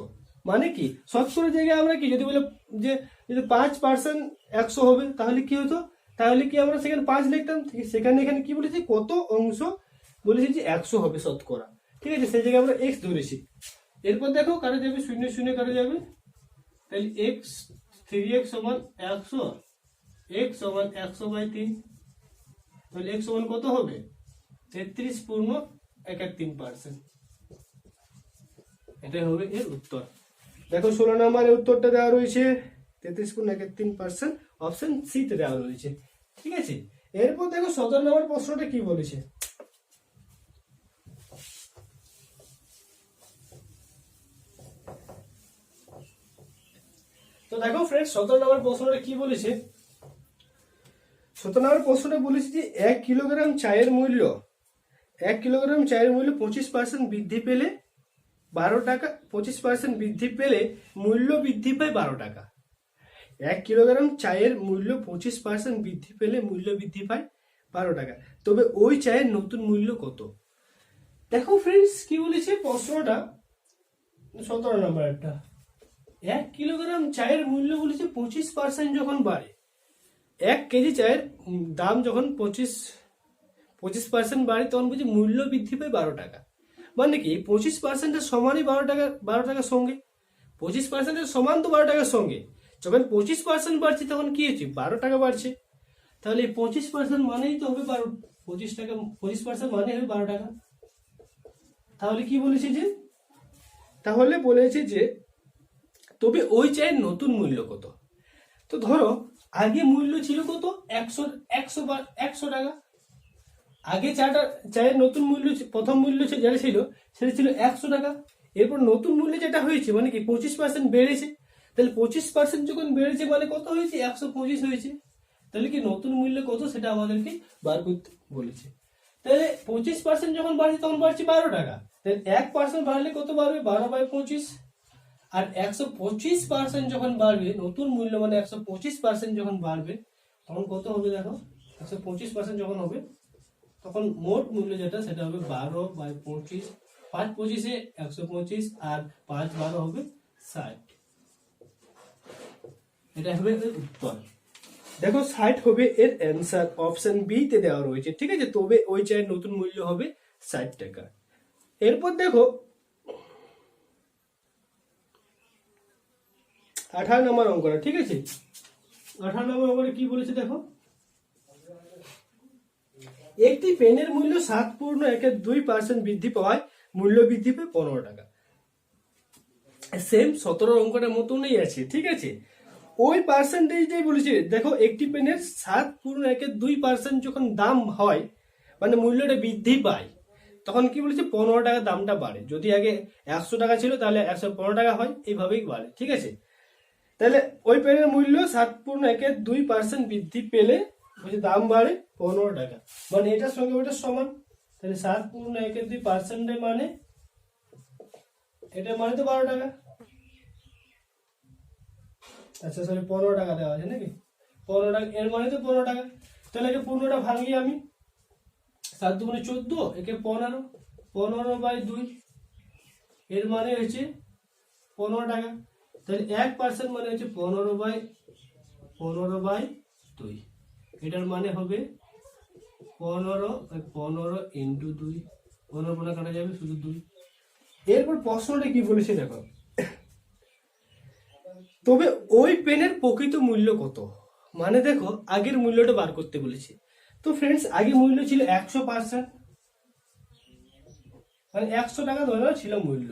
[SPEAKER 1] মানে কি, শতকরা জায়গায় আমরা কি যদি বলে যে যদি 5% 100 হবে, তাহলে কি হতো, তাহলে কি আমরা সেখানে 5 লিখতাম, সেখানে এখানে কি বলেছি কত অংশ বলেছি যে 100 হবে শতকরা। ঠিক আছে, সেই জায়গায় আমরা এক্স ধরেছি। এরপর দেখো কাটা যাবে, 0 0 কাটা যাবে, তাহলে এক্স 3x সমান 100, x সমান 100/3, তাহলে x সমান কত হবে 33.13%। এটাই হবে এর উত্তর। দেখো 16 নম্বরের উত্তরটা দেওয়া রয়েছে 33.13%, অপশন সি তে দেওয়া রয়েছে। ঠিক আছে, এরপর দেখো 17 নম্বর প্রশ্নটা কি বলেছে। তো দেখো ফ্রেন্ডস, 17 নম্বর প্রশ্নটা কি বলেছে, 17 নম্বর প্রশ্নটা বলেছে যে 1 কিলোগ্রাম চায়ের মূল্য 25% বৃদ্ধি পেলে 12 টাকা, 25% বৃদ্ধি পেলে মূল্য বৃদ্ধি পায় 12 টাকা। 1 কিলোগ্রাম চায়ের মূল্য 25% বৃদ্ধি পেলে মূল্য বৃদ্ধি পায় 12 টাকা, তবে ওই চায়ের নতুন মূল্য কত। দেখো ফ্রেন্ডস, কি বলেছে প্রশ্নটা, 17 নম্বর একটা, 1 কিলোগ্রাম চায়ের মূল্য বলেছে 25% যখন বাড়ে, 1 কেজি চায়ের দাম যখন 25% বাড়ে, তখন বলছে মূল্য বৃদ্ধি পায় 12 টাকা। মানে কি 25% সমানই 12 টাকার সঙ্গে, 25% সমান তো 12 টাকার সঙ্গে, যখন 25% বাড়ছে তখন কি হচ্ছে 12 টাকা বাড়ছে, তাহলে 25% মানেই তো হবে 25 টাকা, 25% মানে হবে 12 টাকা। তাহলে কি বলেছে যে, তাহলে বলেছে যে তবে ওই চায়ের নতুন মূল্য কত। তো ধরো আগে মূল্য ছিল কত 100 টাকা, আগে চায়ের নতুন মূল্য, প্রথম মূল্য যেটা ছিল সেটা ছিল 100 টাকা। এরপর নতুন মূল্য যেটা হয়েছে মানে কি 25% বেড়েছে, তাহলে 25% যখন বেড়েছে মানে কত হয়েছে 125 হয়েছে, তাহলে কি নতুন মূল্য কত সেটা আমাদেরকে বার করতে বলেছে। তাহলে 25% যখন বাড়ছে তখন বাড়ছে 12 টাকা, তাহলে 1% বাড়লে কত বাড়বে 12/25, আর 125% যখন বাড়বে নতুন মূল্য মানে 125% যখন বাড়বে তখন কত হবে দেখো, 125% যখন হবে তখন মোট মূল্য যেটা সেটা হবে 12/25, 5 25 125 আর 5 12 হবে 60। এটা হবে এর উত্তর। দেখো 60 হবে এর অ্যান্সার, অপশন বি তে দেওয়া রয়েছে। ঠিক আছে, তবে ওই চায়ের নতুন মূল্য হবে 60 টাকা। এরপর দেখো 18 নম্বর অঙ্কটা। ঠিক আছে, 18 নম্বর অঙ্কটা কি বলেছে দেখো, একটি পেনের মূল্য 7.12% বৃদ্ধি পাওয়ায় মূল্য বৃদ্ধি পায় 15 টাকা। সেম 17 অঙ্কটার মতনই আছে। ঠিক আছে, ওই পার্সেন্টেজটাই বলেছে। দেখো একটি পেনের 7.12% যখন দাম হয় মানে মূল্যটা বৃদ্ধি পায়, তখন কি বলেছে 15 টাকা দামটা বাড়ে। যদি আগে 100 টাকা ছিল তাহলে 115 টাকা হয়, এইভাবেই বাড়ে। ঠিক আছে, তাহলে ওই পেনের মূল্য 7.12% বৃদ্ধি পেলে বলছে দাম বাড়ে 15 টাকা, মানে এটার সঙ্গে ওটার সমান। তাহলে 7.12% মানে এটা মানে তো 12 টাকা। আচ্ছা সরি, 15 টাকা দেওয়া আছে নাকি, 15 টাকা, এর মানে তো 15 টাকা। তো তাহলে একে 15টা ভাঙি আমি, 7 দুগুণে 14, একে 15, 15/2, এর মানে হচ্ছে 15 টাকা। তাহলে 1% মানে হচ্ছে 15/2, এটার মানে হবে 15 ইন্টু 2, 15 কাটা যাবে শুধু 2। এরপর প্রশ্নটা কি বলেছে দেখো, তবে ওই পেনের প্রকৃত মূল্য কত, মানে দেখো আগের মূল্যটা বার করতে বলেছে। তো ফ্রেন্ডস আগে মূল্য ছিল 100%, মানে 100 টাকা ধরে নাও ছিল মূল্য,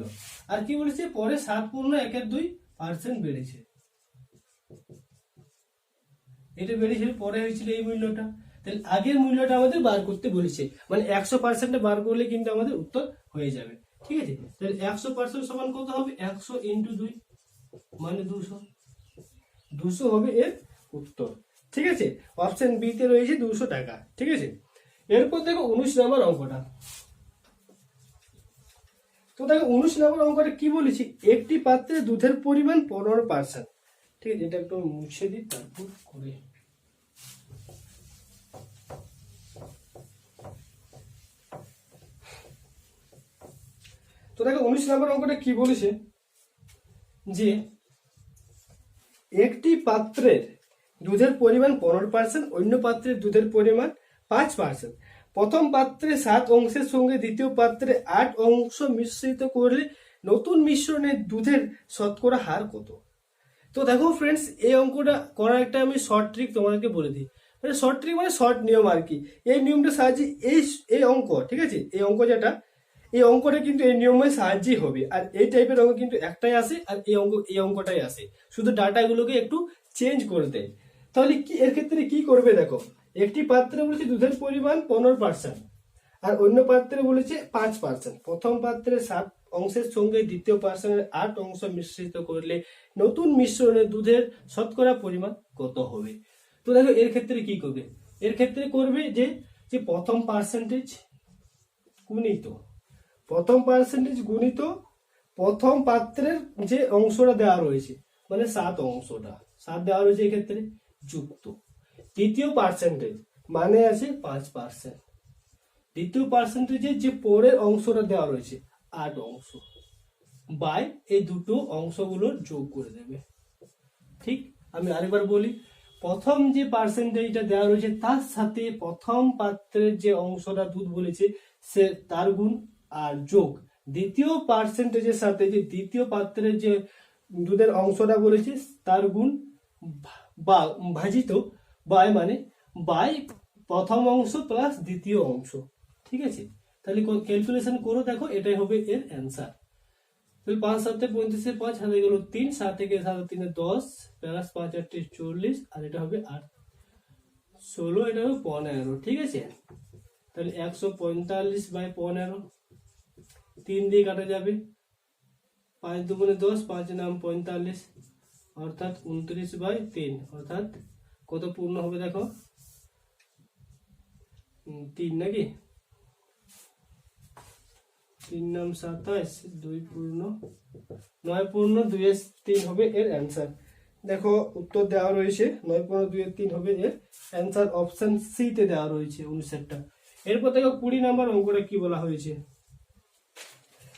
[SPEAKER 1] আর কি বলেছে পরে 7.12% বেড়েছে, এটা বেড়েছিল পরে হয়েছিল এই মূল্যটা। তাহলে আগের মূল্যটা আমাদের বার করতে বলেছে, মানে 100% বার করলে কিন্তু আমাদের উত্তর হয়ে যাবে। ঠিক আছে, তাহলে 100% সমান কত হবে, 100 ইন্টু 2 মানে 200 হবে এর উত্তর। ঠিক আছে, অপশন বি তে রয়েছে 200 টাকা। ঠিক আছে, এরপর দেখো 19 নম্বর অঙ্কটা। তো দেখো 19 নম্বর অঙ্কটা কি বলেছি, একটি পাত্রে দুধের পরিমাণ 15%। ঠিক আছে, এটা একটু মুছে দিই তারপর করে। তো দেখো 19 নম্বর অঙ্কটা কি বলেছে, যে একটি পাত্রের দুধের পরিমাণ 15%, অন্য পাত্রের দুধের পরিমাণ 5%। প্রথম পাত্রে 7 অংশের সঙ্গে দ্বিতীয় পাত্রে 8 অংশ মিশ্রিত করলে নতুন মিশ্রণের দুধের শতকরা হার কত। তো দেখো ফ্রেন্ডস, এই অঙ্কটা করার একটা আমি শর্ট ট্রিক তোমাকে বলে দিই, মানে শর্ট ট্রিক মানে শর্ট নিয়ম আর কি। এই নিয়মটা সাহায্যে এই অঙ্ক, ঠিক আছে, এই অঙ্ক যেটা, এই অঙ্কটা কিন্তু এই নিয়মের সাহায্যেই হবে। আর এই টাইপের অঙ্ক কিন্তু একটাই আসে, আর এই অঙ্কটাই আসে, শুধু ডাটাগুলোকে একটু চেঞ্জ করে দেয়। তাহলে কি এর ক্ষেত্রে কি করবে দেখো, একটি পাত্রে বলেছে দুধের পরিমাণ 15%, আর অন্য পাত্রে বলেছে 5%। প্রথম পাত্রে 7 অংশের সঙ্গে দ্বিতীয় পাত্রের 8 অংশ মিশ্রিত করলে নতুন মিশ্রণে দুধের শতকরা পরিমাণ কত হবে। তো দেখো এর ক্ষেত্রে কি করবে, এর ক্ষেত্রে করবে যে প্রথম পার্সেন্টেজ গুণিত, প্রথম পার্সেন্টেজ গুণিত প্রথম পাত্রের যে অংশটা দেওয়া রয়েছে, মানে 7 অংশটা 7 দেওয়া রয়েছে এক্ষেত্রে, যুক্ত দ্বিতীয় পার্সেন্টেজ মানে আছে 5%, দ্বিতীয় পার্সেন্টেজে যে পরের অংশটা দেওয়া রয়েছে 8 অংশ, বাই এই দুটো অংশগুলোর যোগ করে দেবে। ঠিক, আমি আরেকবার বলি, প্রথম যে পার্সেন্টেজটা দেওয়া রয়েছে তার সাথে প্রথম পাত্রের যে অংশটা দুধ বলেছে সে তার গুণ আর যোগ দ্বিতীয় পার্সেন্টেজের সাথে যে দ্বিতীয় পাত্রের যে দুধের অংশটা বলেছে তার গুণ বা ভাজিত বাই, মানে বাই প্রথম অংশ প্লাস দ্বিতীয় অংশ। ঠিক আছে, তাহলে ক্যালকুলেশন করো, দেখো এটাই হবে এর অ্যান্সার। তাহলে 5 7 35 5 হাতে গেল 3, 7 থেকে 7 3 10 প্লাস 5 8 40, আর এটা হবে 8 16, এটা হবে 15। ঠিক আছে, তাহলে 145/15, 3 দিয়ে কাটা যাবে, 5 দুগুণে 10, 5 নাম 45, অর্থাৎ 29/3, অর্থাৎ কত পূর্ণ হবে দেখো, 3 নাকি, 3 নাম 27, 2 পূর্ণ 9 পূর্ণ 2/3 হবে এর অ্যান্সার। দেখো উত্তর দেওয়া রয়েছে 9 পূর্ণ 2/3 হবে এর অ্যান্সার, অপশন সি তে দেওয়া রয়েছে 59টা। এরপর দেখো 20 নম্বর অঙ্কটা কি বলা হয়েছে।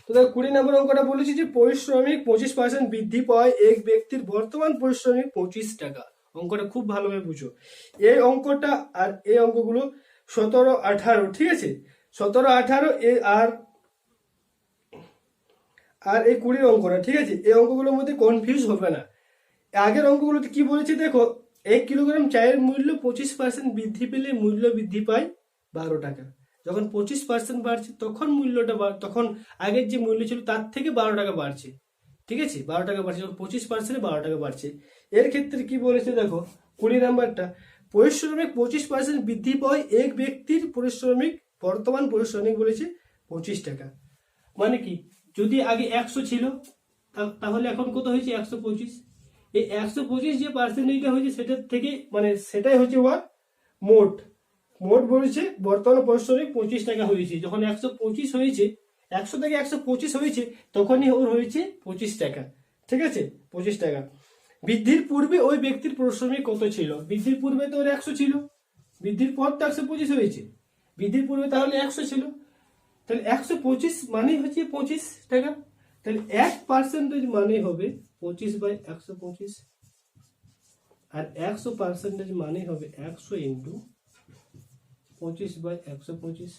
[SPEAKER 1] তো দেখো 20 নম্বর অঙ্কটা বলেছে যে পরিশ্রমিক 25% বৃদ্ধি পায় এক ব্যক্তির বর্তমান পরিশ্রমিক 25 টাকা। অঙ্কটা খুব ভালোভাবে বুঝো, এই অঙ্কটা আর এই অঙ্কগুলো 17 18, ঠিক আছে, 17 18 আর এই 20 অঙ্কটা, ঠিক আছে, এই অঙ্কগুলোর মধ্যে কনফিউজ হবে না। আগের অঙ্কগুলোতে কি বলেছে দেখো, 1 কিলোগ্রাম চায়ের মূল্য 25% বৃদ্ধি পেলে মূল্য বৃদ্ধি পায় 12 টাকা। যখন 25% বাড়ছে তখন মূল্যটা তখন আগের যে মূল্য ছিল তার থেকে 12 টাকা বাড়ছে। ঠিক আছে, 12 টাকা বাড়ছে, যখন 25% 12 টাকা বাড়ছে। এর ক্ষেত্রে কি বলেছে দেখো 20 নাম্বারটা, পরিশ্রমিক 25% বৃদ্ধি পায় এক ব্যক্তির পরিশ্রমিক বর্তমান পরিশ্রমিক বলেছে 25 টাকা। মানে কি, যদি আগে 100 ছিল তাহলে এখন কত হয়েছে 125। এই 125 যে পার্সেন্টেজটা হয়েছে সেটার থেকে, মানে সেটাই হচ্ছে মোট বলেছে বর্তমান পরিশ্রমিক 25 টাকা হয়েছে। যখন 125 হয়েছে, 100 থেকে 125 হয়েছে, তখনই ওর হয়েছে 25 টাকা। ঠিক আছে, 25 টাকা। বৃদ্ধির পূর্বে ওই ব্যক্তির পরিশ্রমিক কত ছিল, বৃদ্ধির পূর্বে তো ওর 100 ছিল, বৃদ্ধির পর তো 125 হয়েছে, বৃদ্ধির পূর্বে তাহলে 100 ছিল, তাহলে 125 মানে হচ্ছে 25 টাকা। তাহলে 1% মানে হবে 25/125, আর 100% মানে হবে 100 ইন্টু 25/125।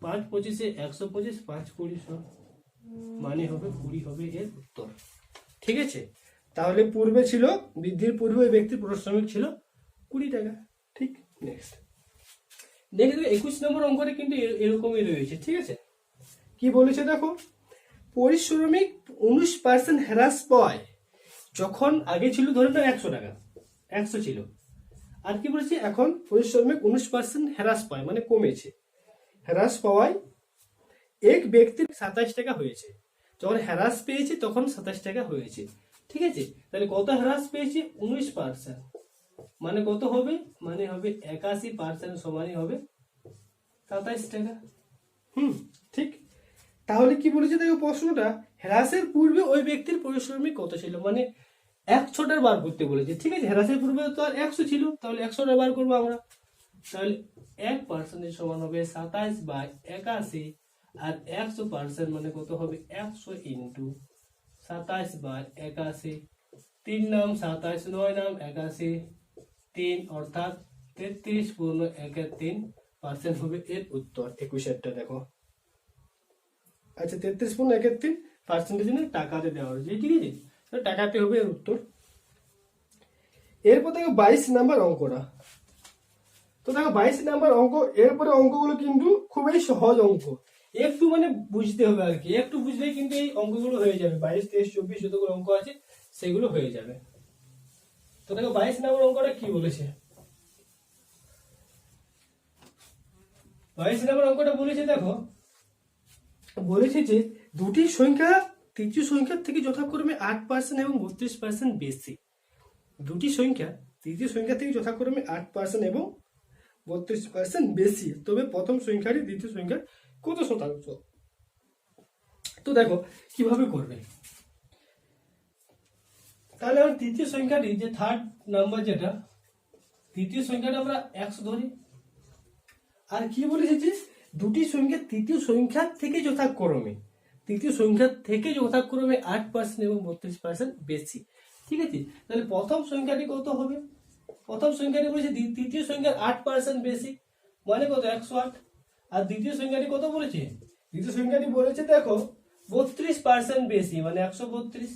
[SPEAKER 1] 5×25 125, 5×20 মানে হবে 20 হবে এর উত্তর। ঠিক আছে, তাহলে পূর্বে ছিল, বৃদ্ধির পূর্বে ওই ব্যক্তির পারিশ্রমিক ছিল 20 টাকা। ঠিক, নেক্সট দেখে দেখো 21 নম্বর অঙ্কটা কিন্তু এরকমই রয়েছে। ঠিক আছে, কি বলেছে দেখো, পারিশ্রমিক 19% হ্রাস পায় যখন আগে ছিল ধরে নাও 100 টাকা, 100 ছিল, আর কি বলেছে এখন পারিশ্রমিক 19% হ্রাস পায় মানে কমেছে, হ্রাস পাওয়ায় এক ব্যক্তির 27 টাকা হয়েছে। যখন হ্রাস পেয়েছে তখন 27 টাকা হয়েছে। ঠিক আছে, তাহলে কত হ্রাস পেয়েছে? 19%, মানে কত হবে? মানে হবে 81% সমানই হবে 27 টাকা। ঠিক, তাহলে কি বলেছে দেখো প্রশ্নটা, হ্রাসের পূর্বে ওই ব্যক্তির পারিশ্রমিক কত ছিল, মানে 100টার বার করতে বলেছে। ঠিক আছে, হ্রাসের পূর্বে তো আর 100 ছিল, তাহলে 100টার বার করবো আমরা। তাহলে 1% সমান হবে 27/81, আর 100% মানে কত হবে 100 ইন্টু 27/81। 3 নাম 27, 9 নাম 81, 3 অর্থাৎ 33.13% হবে এর উত্তর। 21এরটা দেখো, আচ্ছা 33.13% টাকাতে দেওয়া হয়েছে। ঠিক আছে, তো টাকাতে হবে এর উত্তর। এরপর দেখো 22 নাম্বার অঙ্কটা। তো দেখো 22 নাম্বার অঙ্ক, এরপরে অঙ্কগুলো কিন্তু খুবই সহজ অঙ্ক, একটু মানে বুঝতে হবে আর কি, একটু বুঝলেই কিন্তু এই অঙ্কগুলো হয়ে যাবে। 22, 23, 24 যতগুলো অঙ্ক আছে সেগুলো হয়ে যাবে। তো দেখো 22 নাম্বার অঙ্কটা কি বলেছে, 22 নাম্বার অঙ্কটা বলেছে দেখো, বলেছে যে দুটি সংখ্যা তৃতীয় সংখ্যার থেকে যথাক্রমে 8% এবং 32% বেশি। দুটি সংখ্যা তৃতীয় সংখ্যা থেকে যথাক্রমে 8% এবং 32% বেশি, তবে প্রথম সংখ্যাটি দ্বিতীয় সংখ্যার কত শতাংশ? তো দেখো কিভাবে করবে, তাহলে আমরা তৃতীয় সংখ্যাটি, যে থার্ড নাম্বার যেটা, তৃতীয় সংখ্যাটা আমরা 100 ধরি। আর কি বলেছে যে দুটি সংখ্যা তৃতীয় সংখ্যার থেকে যথাক্রমে, তৃতীয় সংখ্যার থেকে যথাক্রমে 8% এবং 32% বেশি। ঠিক আছে, তাহলে প্রথম সংখ্যাটি কত হবে? প্রথম সংখ্যাটি বলেছে তৃতীয় সংখ্যার 8% বেশি, মানে কত 108। আর দ্বিতীয় সংখ্যাটি কত বলেছে? দ্বিতীয় সংখ্যাটি বলেছে দেখো 32% বেশি, মানে 132।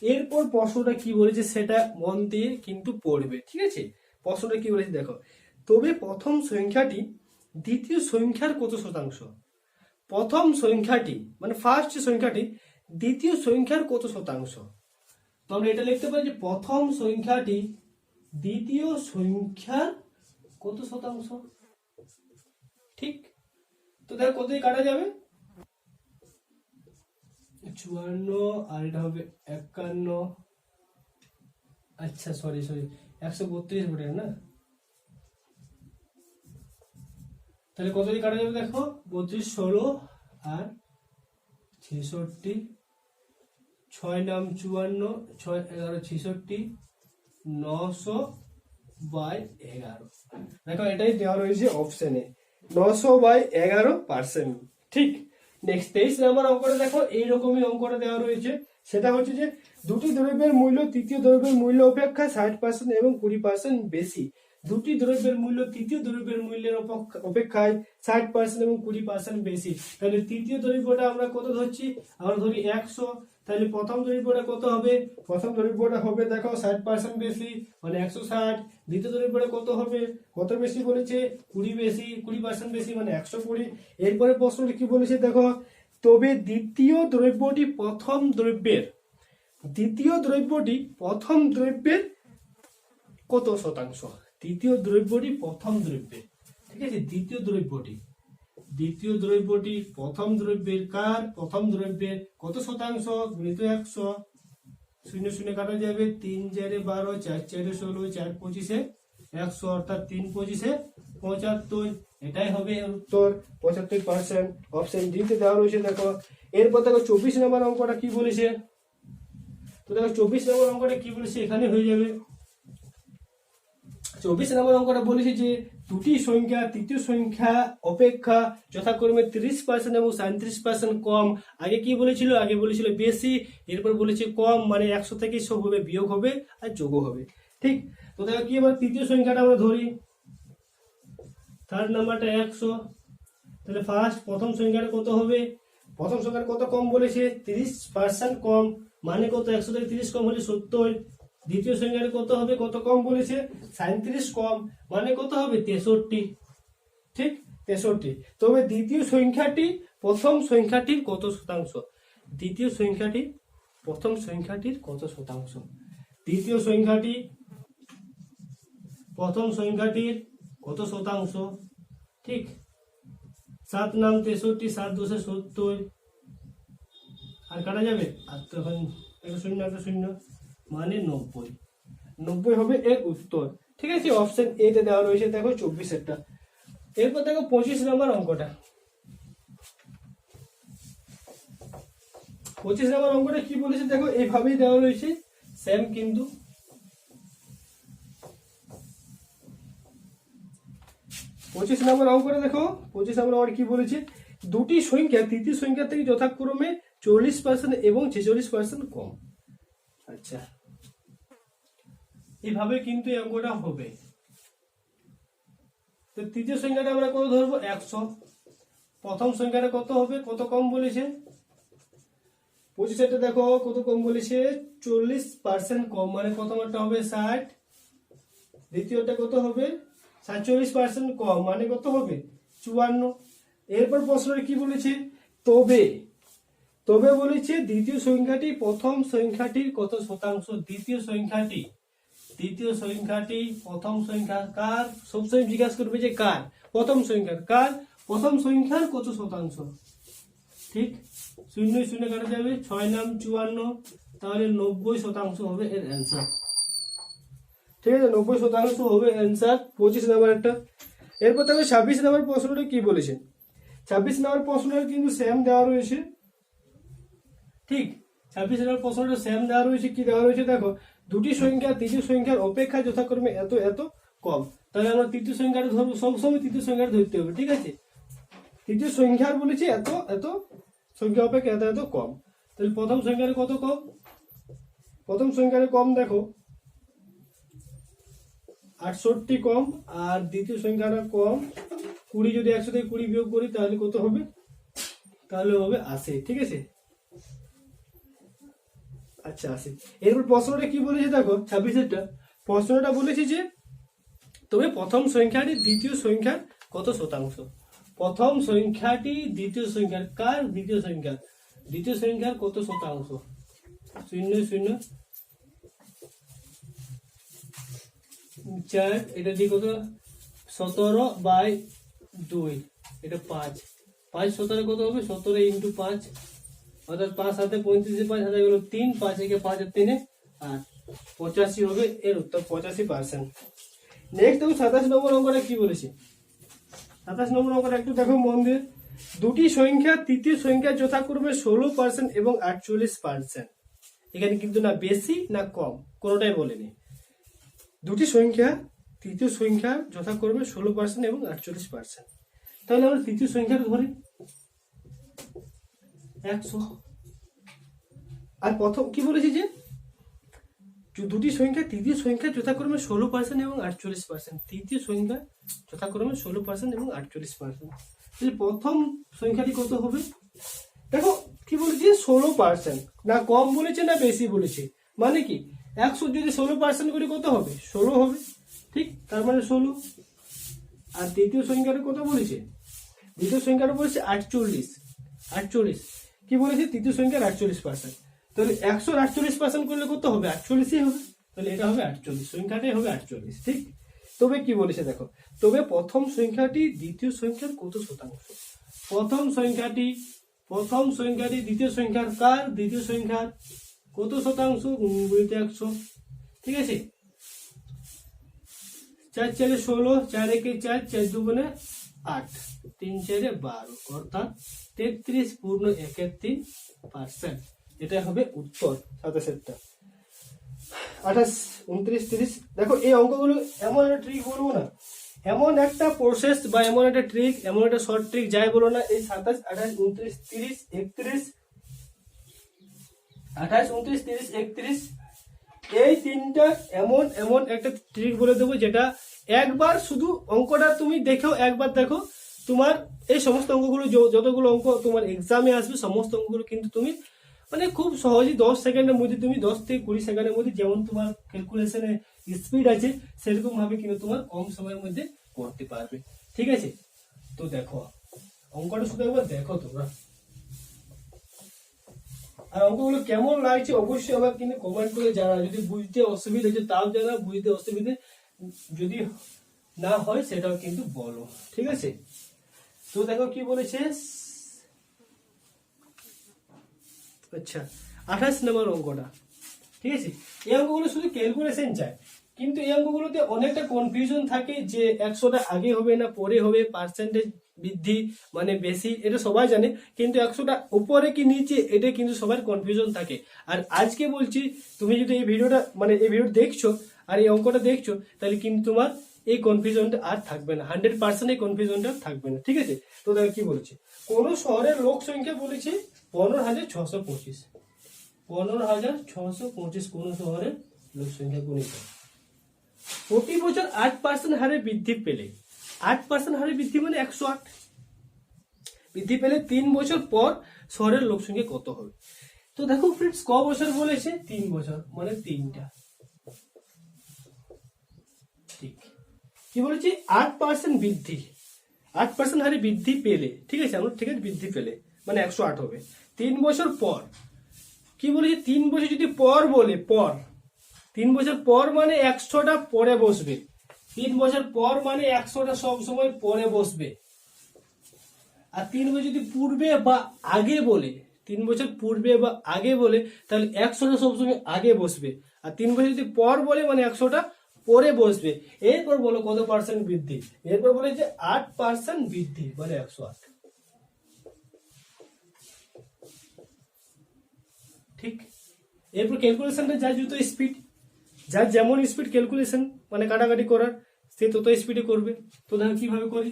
[SPEAKER 1] এরপর প্রশ্নটা কি বলেছে সেটা মন দিয়ে কিন্তু পড়বে। ঠিক আছে, প্রশ্নটা কি বলেছে দেখো, তবে প্রথম সংখ্যাটি দ্বিতীয় সংখ্যার কত শতাংশ? প্রথম সংখ্যাটি মানে ফার্স্ট সংখ্যাটি দ্বিতীয় সংখ্যার কত শতাংশ? তো আমরা এটা লিখতে পারি যে প্রথম সংখ্যাটি দ্বিতীয় সংখ্যার কত শতাংশ। ঠিক, তো দেখো কত কাটা যাবে, 54, আর এটা হবে 51, আচ্ছা সরি 132 বটে না, তাহলে কত দিয়ে কাটা যাবে দেখো, 32, 16 আর 66, 6 নাম 54, 6, 11, 66, 900/11। দেখো এটাই দেওয়া রয়েছে অপশনে, 900/11%। ঠিক, নেক্সট 23 নাম্বার অঙ্কটা দেখো, এইরকমই অঙ্কটা দেওয়া রয়েছে। সেটা হচ্ছে যে দুটি দ্রব্যের মূল্য তৃতীয় দ্রব্যের মূল্য অপেক্ষা 60% এবং 20% বেশি। দুটি দ্রব্যের মূল্য তৃতীয় দ্রব্যের মূল্যের অপেক্ষায় 60% এবং 20% বেশি। তাহলে তৃতীয় দ্রব্যটা আমরা কত ধরছি, আমরা ধরি 100। তাহলে প্রথম দ্রব্যটা কত হবে? প্রথম দ্রব্যটা হবে দেখো 60% বেশি, মানে 160। দ্বিতীয় দ্রব্যটা কত হবে? কত বেশি বলেছে? 20 বেশি, 20% বেশি, মানে 120। এরপরে প্রশ্নটি কি বলেছে দেখো, তবে দ্বিতীয় দ্রব্যটি প্রথম দ্রব্যের, দ্বিতীয় দ্রব্যটি প্রথম দ্রব্যের কত শতাংশ? দ্বিতীয় দ্রব্যটি প্রথম দ্রব্যের, ঠিক আছে, দ্বিতীয় দ্রব্যটি প্রথম দ্রব্যের কার? প্রথম দ্রব্যের কত শতাংশ? গুণিত 100, 0 0 কাটা যাবে, 3 4 12, 4 4 16, 4 25 100, অর্থাৎ 3 25 75। এটাই হবে উত্তর, 75%। অপশন ডি তে দেওয়া রয়েছে। দেখো এরপর দেখো 24 নম্বর অঙ্কটা কি বলেছে। তো দেখো 24 নম্বর অঙ্কটা কি বলেছে, এখানে হয়ে যাবে 24 নম্বর অঙ্কটা বলেছে যে দুটি সংখ্যা তৃতীয় সংখ্যা অপেক্ষা যথাক্রমে 30% এবং 37% কম। আগে কি বলেছিল? আগে বলেছিল বেশি, এরপর বলেছে কম, মানে 100 থেকে সব হবে, বিয়োগ হবে আর যোগ হবে। ঠিক, তো দেখো কি এবার তৃতীয় সংখ্যাটা আমরা ধরি, থার্ড নাম্বারটা 100, তাহলে প্রথম সংখ্যাটা কত হবে? প্রথম সংখ্যার কত কম বলেছে? 30% কম, মানে কত? 100 থেকে 30 কম হলে 70। দ্বিতীয় সংখ্যাটা কত হবে? কত কম বলেছে? 37 কম, মানে কত হবে? 63। ঠিক, 63। তবে দ্বিতীয় সংখ্যাটি প্রথম সংখ্যাটির কত শতাংশ? দ্বিতীয় সংখ্যাটি প্রথম সংখ্যাটির কত শতাংশ? দ্বিতীয় সংখ্যাটি প্রথম সংখ্যাটির কত শতাংশ? ঠিক, 7 নাম 63, 7 দশে 70, আর কাটা যাবে, আর তখন একটা শূন্য একটা শূন্য, মানে 90। 90 হবে এর উত্তর। ঠিক আছে, অপশন এ তে দেওয়া রয়েছে, দেখো 24-এরটা। এরপর দেখো 25 নম্বর অঙ্কটা। 25 নম্বর অঙ্কটা কি বলেছে দেখো, এইভাবেই দেওয়া রয়েছে, সেম কিন্তু। 25 নম্বর অঙ্কটা দেখো, 25 নম্বর অঙ্কটা কি বলেছে? দুটি সংখ্যা তৃতীয় সংখ্যা থেকে যথাক্রমে 40% এবং 46% কম। আচ্ছা, এইভাবে কিন্তু এই অঙ্কটা হবে। তো তৃতীয় সংখ্যাটা আমরা কত ধরবো? 100। প্রথম সংখ্যাটা কত হবে? কত কম বলেছে? 25-টা দেখো কত কম বলেছে? 40% কম, মানে প্রথমটা হবে 60, দ্বিতীয়টা কত হবে? 47% কম, মানে কত হবে? 54। এরপর প্রশ্নটা কি বলেছে? তবে তবে বলেছে দ্বিতীয় সংখ্যাটি প্রথম সংখ্যাটির কত শতাংশ? দ্বিতীয় সংখ্যাটি প্রথম সংখ্যা কার? সবসময় জিজ্ঞাসা করবে যে কার? প্রথম সংখ্যার। কার? প্রথম সংখ্যার কত শতাংশ? ঠিক, 0 0 কাটা যাবে, 6 নাম 54, তাহলে 90% হবে এর অ্যান্সার। ঠিক আছে, 90% হবে অ্যান্সার 25 নাম্বার একটা। এরপর দেখো 26 নাম্বার প্রশ্নটা কি বলেছে। 26 নাম্বার প্রশ্নটা কিন্তু সেম দেওয়া রয়েছে। ঠিক, 26 নম্বর প্রশ্নটা সেম দেওয়া রয়েছে। কি দেওয়া রয়েছে দেখো, দুটি সংখ্যা তৃতীয় সংখ্যার অপেক্ষা যথাক্রমে এত এত কম। তাহলে আমরা তৃতীয় সংখ্যাটা ধরবো, সবসময় তৃতীয় সংখ্যাটা ধরতে হবে। ঠিক আছে, তৃতীয় সংখ্যার বলেছি এত এত সংখ্যা অপেক্ষা এত এত কম। তাহলে প্রথম সংখ্যার কত কম? প্রথম সংখ্যার কম দেখো 68 কম, আর দ্বিতীয় সংখ্যাটা কম 20। যদি 100 থেকে 20 বিয়োগ করি তাহলে কত হবে? তাহলে হবে 80। ঠিক আছে, আচ্ছা 80। এরপর প্রশ্নটা কি বলেছে দেখো, 26-এরটা প্রশ্নটা বলেছে যে তবে প্রথম সংখ্যাটি দ্বিতীয় সংখ্যার কত শতাংশ? প্রথম সংখ্যাটি দ্বিতীয় সংখ্যার কার? দ্বিতীয় সংখ্যার কত শতাংশ? 0 0 4, এটা দিয়ে কত? 17/2, এটা 5। 5 17 কত হবে? 17 × 5, অর্থাৎ 5 7 35, 5 হাতে গেল 3, 5 একে 5 আর 3 8, 85 হবে এর উত্তর, 85%। নেক্সট দেখো 27 নম্বর অঙ্কটা কি বলেছে। 27 নম্বর অঙ্কটা একটু দেখো মন দিয়ে। দুটি সংখ্যা তৃতীয় সংখ্যা যথাক্রমে 16% এবং 48%। এখানে কিন্তু না বেশি না কম, কোনোটাই বলেনি। দুটি সংখ্যা তৃতীয় সংখ্যা যথাক্রমে 16% এবং 48%। তাহলে আমরা তৃতীয় সংখ্যাটা ধরি 100। আর প্রথম কি বলেছি যে দুটি সংখ্যা তৃতীয় সংখ্যা যথাক্রমে 16% এবং 48%। তৃতীয় সংখ্যা যথাক্রমে 16% এবং 48%। তাহলে প্রথম সংখ্যাটি কত হবে? দেখো কি বলেছে, 16%। না কম বলেছে না বেশি বলেছে, মানে কি 100 যদি 16% করে কত হবে? 16 হবে। ঠিক, তার মানে 16। আর তৃতীয় সংখ্যাটা কত বলেছে? দ্বিতীয় সংখ্যাটা বলেছে 48। কি বলেছে? তৃতীয় সংখ্যার 48%। তাহলে 100 48% করলে কত হবে? 48ই হবে। তাহলে এটা হবে 48, সংখ্যাটাই হবে 48। ঠিক, তবে কি বলেছে দেখো, তবে প্রথম সংখ্যাটি দ্বিতীয় সংখ্যার কত শতাংশ? প্রথম সংখ্যাটি দ্বিতীয় সংখ্যার কার? দ্বিতীয় সংখ্যার কত শতাংশ? 100। ঠিক আছে, 4 4 16, 4 1 4, 4 2 8, 3 4 12, অর্থাৎ 33.13%। এটা হবে উত্তর 27-টা। 28, 29, 30। দেখো এই অঙ্কগুলো এমন একটা ট্রিক বলবো না, এমন একটা প্রসেস বা এমন একটা ট্রিক, এমন একটা শর্ট ট্রিক যাই বলো না, এই 27, 28, 29, 30, 31, 28, 29, 30, 31, এই তিনটা এমন এমন একটা ট্রিক বলে দেবো যেটা একবার শুধু অঙ্কটা তুমি দেখো, একবার দেখো, তোমার এই সমস্ত অঙ্কগুলো যতগুলো অঙ্ক তোমার এক্সামে আসবে সমস্ত অঙ্কগুলো কিন্তু তুমি মানে খুব সহজেই 10 সেকেন্ডের মধ্যে, তুমি 10 থেকে 20 সেকেন্ডের মধ্যে যেমন তোমার ক্যালকুলেশনের স্পিড আছে সেরকম ভাবে কিন্তু তোমার কম সময়ের মধ্যে করতে পারবে। ঠিক আছে, তো দেখো অঙ্কটা শুধু একবার দেখো তোমরা, আর অঙ্কগুলো কেমন লাগছে অবশ্যই আমার কিন্তু কমেন্ট করে জানা। যদি বুঝতে অসুবিধা হচ্ছে তাও জানা, বুঝতে অসুবিধে যদি না হয় সেটাও কিন্তু বলো। ঠিক আছে, তো দেখো কি বলেছে। আচ্ছা, 28 নম্বর অঙ্কটা, ঠিক আছে, এই অঙ্কগুলো শুধু ক্যালকুলেশন চায়, কিন্তু এই অঙ্কগুলোতে অনেকটা কনফিউশন থাকে যে 100টা আগে হবে না পরে হবে, পার্সেন্টেজ বৃদ্ধি মানে বেশি, এটা সবাই জানে, কিন্তু 100টা উপরে কি নিচে এটা কিন্তু সবার কনফিউশন থাকে। আর আজকে বলছি, তুমি যদি এই ভিডিওটা মানে এই ভিডিও দেখছো আর এই অঙ্কটা দেখছো, তাহলে কিন্তু তোমার এই কনফিউশনটা আর থাকবে না, 100% এই কনফিউশনটা থাকবে না। ঠিক আছে, তো দেখো কি বলেছে, কোন শহরের লোক সংখ্যা বলেছে 15,625, 15,625 কোন শহরের লোক সংখ্যা গুণিত প্রতি বছর 8% হারে বৃদ্ধি পেলে, 8% হারে বৃদ্ধি মানে 108 বৃদ্ধি পেলে 3 বছর পর শহরের লোক সংখ্যা কত হবে। তো দেখো ফ্রেন্ডস, ক বছর বলেছে, 3 বছর মানে 3টা। ঠিক, কি বলেছি, 8% বৃদ্ধি, 8% হারে বৃদ্ধি পেলে, ঠিক আছে, আমরা ঠিক আছে বৃদ্ধি পেলে মানে 108 হবে 3 বছর পর। কি বলেছে, 3 বছর যদি পর বলে, পর 3 বছর পর মানে 100টা পরে বসবে, 3 বছর পর মানে 100টা সব সময় পরে বসবে। আর 3 বছর যদি পূর্বে বা আগে বলে, 3 বছর পূর্বে বা আগে বলে, তাহলে 100টা সবসময় আগে বসবে। আর 3 বছর যদি পর বলে মানে 100টা পরে বসবে। এরপর বলো কত পার্সেন্ট বৃদ্ধি, এরপর বলে যে 8% বৃদ্ধি মানে 108। ঠিক, এরপর ক্যালকুলেশনটা যার যত স্পিড, যার যেমন স্পিড ক্যালকুলেশন মানে কাটাকাটি করার, সে তত স্পিডে করবে। তো দেখো কিভাবে করি,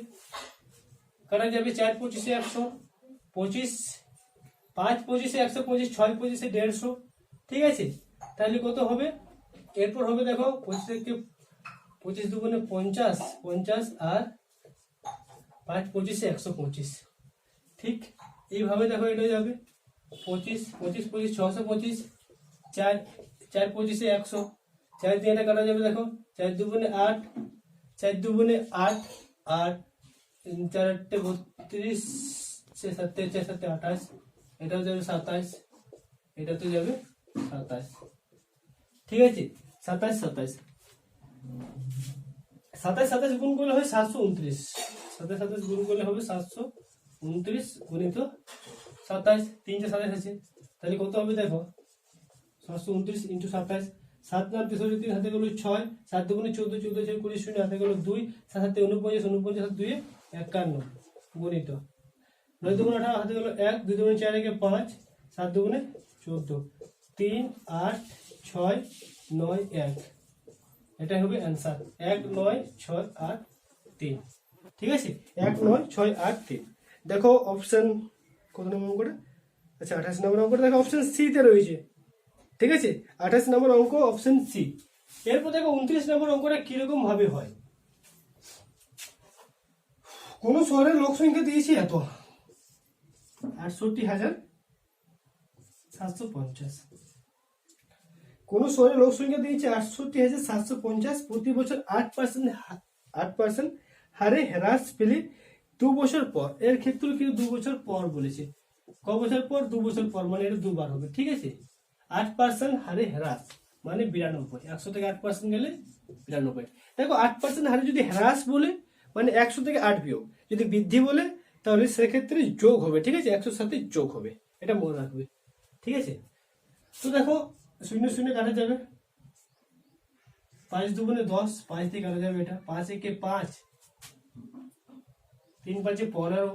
[SPEAKER 1] কাটা যাবে 4 25 100, 25 5 25 125, 6 25 150। ঠিক আছে, তাহলে কত হবে, এরপর হবে দেখো 25 থেকে 25 দুগুণে 50, 50 আর 5 25 125। ঠিক এইভাবে দেখো এটা যাবে 25 25 25 625, 4 4 25 100, 4 দিয়ে এটা কাটা যাবে দেখো 4 দুগুণে 8, 4 দুগুণে 8 আর 4 8 32, 6 7 4 7 28, এটাও যাবে 27, এটা তো যাবে 27। ঠিক আছে, 27 27 27 27 গুণ করলে হয় 729, 27 27 গুণ করলে হবে 729 গুণিত 27, 3 27 আছে, তাহলে কত হবে দেখো 729 ইন্টু 27, 7 9 63, হাতে গেল 6, 7 দুগুণে 14, 14 6 20 শূন্য, হাতে গেল 2, 7 7 49, 49 2 51 গুণিত 9 দুগুণে 18, হাতে গেল 1, 2 দুগুণে 4 একে 5, 7 দুগুণে 14, 3 8 6 9 1, এটা হবে অ্যান্সার 1 9 6 8 3। ঠিক আছে, 1 9 6 8 3। দেখো অপশন কত নম্বর অঙ্কটা, আচ্ছা 28 নম্বর অঙ্কটা দেখো অপশন সি তে রয়েছে। ঠিক আছে, 28 নম্বর অঙ্ক অপশন সি। এরপর দেখো 29 নম্বর অঙ্কটা কিরকম ভাবে হয়, কোন শহরের লোক সংখ্যা দিয়েছি এত 68,750, কোন শহরের লোক সংখ্যা দিয়েছে 68,750, প্রতি বছর 8% হারে হ্রাস পেলে 2 বছর পর, এর ক্ষেত্রে কিন্তু 2 বছর পর বলেছে, ক বছর পর, 2 বছর পর মানে এটা দুবার হবে। ঠিক আছে, 8% হারে হ্রাস মানে 92, 100 থেকে 8% গেলে 92। দেখো 8% হারে যদি হ্রাস বলে মানে 100 থেকে 8 বিয়োগ, যদি বৃদ্ধি বলে তাহলে সেক্ষেত্রে যোগ হবে। ঠিক আছে, 100 সাথে যোগ হবে, এটা মনে রাখবে। ঠিক আছে, তো দেখো 0 0 কাটা যাবে, 5 দুগুণে 10, 5 দিয়ে কাটা যাবে, এটা 5 একে 5, 3 5 15,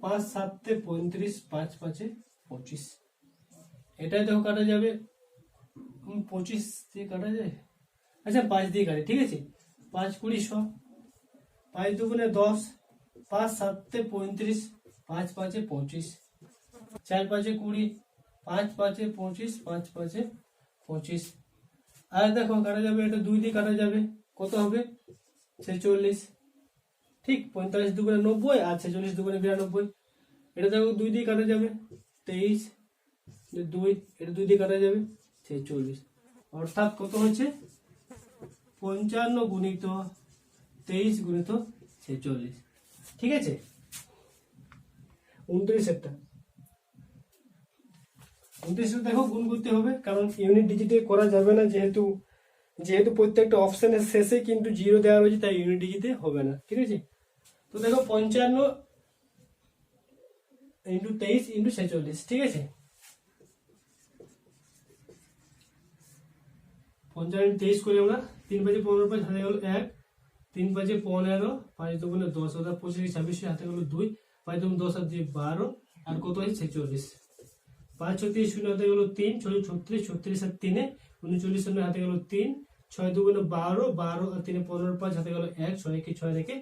[SPEAKER 1] 5 7 35, 5 5 25, এটাই দেখো কাটা যাবে 25 দিয়ে কাটা যায়, আচ্ছা 5 দিয়ে কাটে, ঠিক আছে। 5 20 100, 5 দুগুণে 10, 5 7 35, 5 5 25, 4 5 20, 5 5 25, 5 5 25। আর দেখো কাটা যাবে, এটা 2 দিয়ে কাটা যাবে, কত হবে 46, ঠিক। 45 দুগুণে 90 আর 46 দুগুণে 92। এটা দেখো 2 দিয়ে কাটা যাবে 23, 2, এটা 2 দিয়ে কাটা যাবে 46, অর্থাৎ কত হচ্ছে 55 গুণিত 23 গুণিত 46, ঠিক আছে। 29 দেখো গুণ করতে হবে, কারণ ইউনিট ডিজিটে করা যাবে না, যেহেতু প্রত্যেকটা অপশনের শেষে কিন্তু 0 দেওয়া রয়েছে, তাই ইউনিট ডিজিটে হবে না, ঠিক আছে। তো দেখো 55 ইন্টু 23 ইন্টু 46, ঠিক আছে। 55 23 করে আমরা 3 5 15 5 হাতে গেল 1, 3 5 15, 5 দুগুণে 10, অর্থাৎ 25 26 হাতে গেল 2, 5 দুগুণে 10 আর 2 12, আর কত হয় 46। 5 36 শূন্য হাতে গেল 3, 6 36, 36 আর 3 39 শূন্য হাতে গেল 3, 6 দুগুণে 12, 12 আর 3 15, 5 হাতে গেল 1, 6 কে 6 রেখে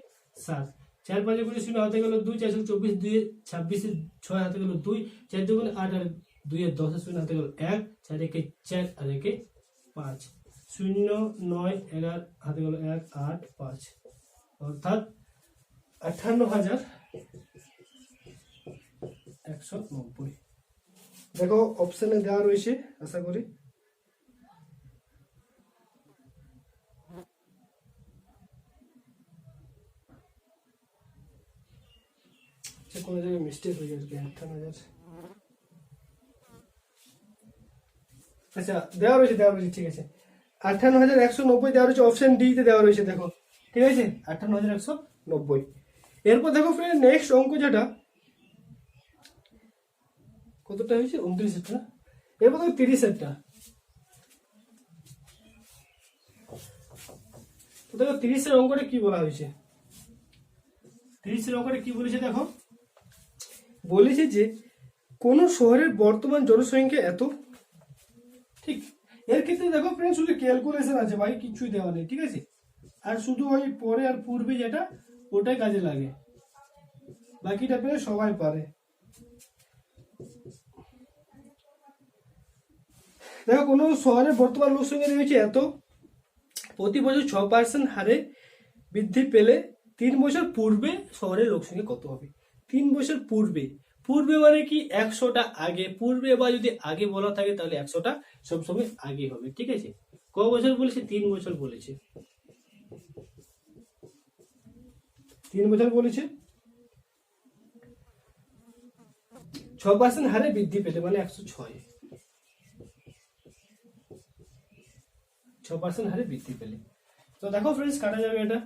[SPEAKER 1] 7, 4 5 20 শূন্য হাতে গেল 2, 4 24, 2 26, 6 হাতে গেল 2, 4 দুগুণে 8 আর 2 10 শূন্য হাতে গেল 1, 4 রেখে 4 আর রেখে 5, 0 9 11 হাতে গেল 1 8 5, অর্থাৎ 58,190। দেখো অপশনে দেওয়া রয়েছে, আশা করি। কোনো জায়গায় মিস্টেক হয়ে যাচ্ছে, 58,000। আচ্ছা দেওয়া রয়েছে, ঠিক আছে। 58,190 দেওয়া রয়েছে, অপশন ডি তে দেওয়া রয়েছে, দেখো ঠিক আছে 58,190। এরপর দেখো ফ্রেন্ড নেক্সট অঙ্ক যেটা কতটা হয়েছে 29টা, এরপর দেখো 30টা। তো দেখো 30 এর অঙ্কটা কি বলা হয়েছে, 30 এর অঙ্কটা কি বলেছে দেখো, বলেছে যে কোন শহরের বর্তমান জনসংখ্যা এত, ঠিক। এর ক্ষেত্রে দেখো ফ্রেন্ড শুধু ক্যালকুলেশন আছে ভাই, কিছুই দেওয়া নেই, ঠিক আছে। আর শুধু ওই পরে আর পূর্বে যেটা ওটাই কাজে লাগে, বাকিটা ফ্রেন্ড সবাই পারে। দেখো কোন শহরের বর্তমান লোক সংখ্যা রয়েছে এত, প্রতি বছর 6% হারে বৃদ্ধি পেলে 3 বছর পূর্বে শহরের লোক সংখ্যা কত হবে। 3 বছর পূর্বে, পূর্বে মানে কি 100টা আগে, পূর্বে বা যদি আগে বলা থাকে তাহলে 100টা সবসময় আগে হবে, ঠিক আছে। ক বছর বলেছে, 3 বছর বলেছে, 3 বছর বলেছে। 6% হারে বৃদ্ধি পেলে মানে 106, 6% হারে বৃদ্ধি পেলে। তো দেখো ফ্রেন্ডস কাটা যাবে, এটা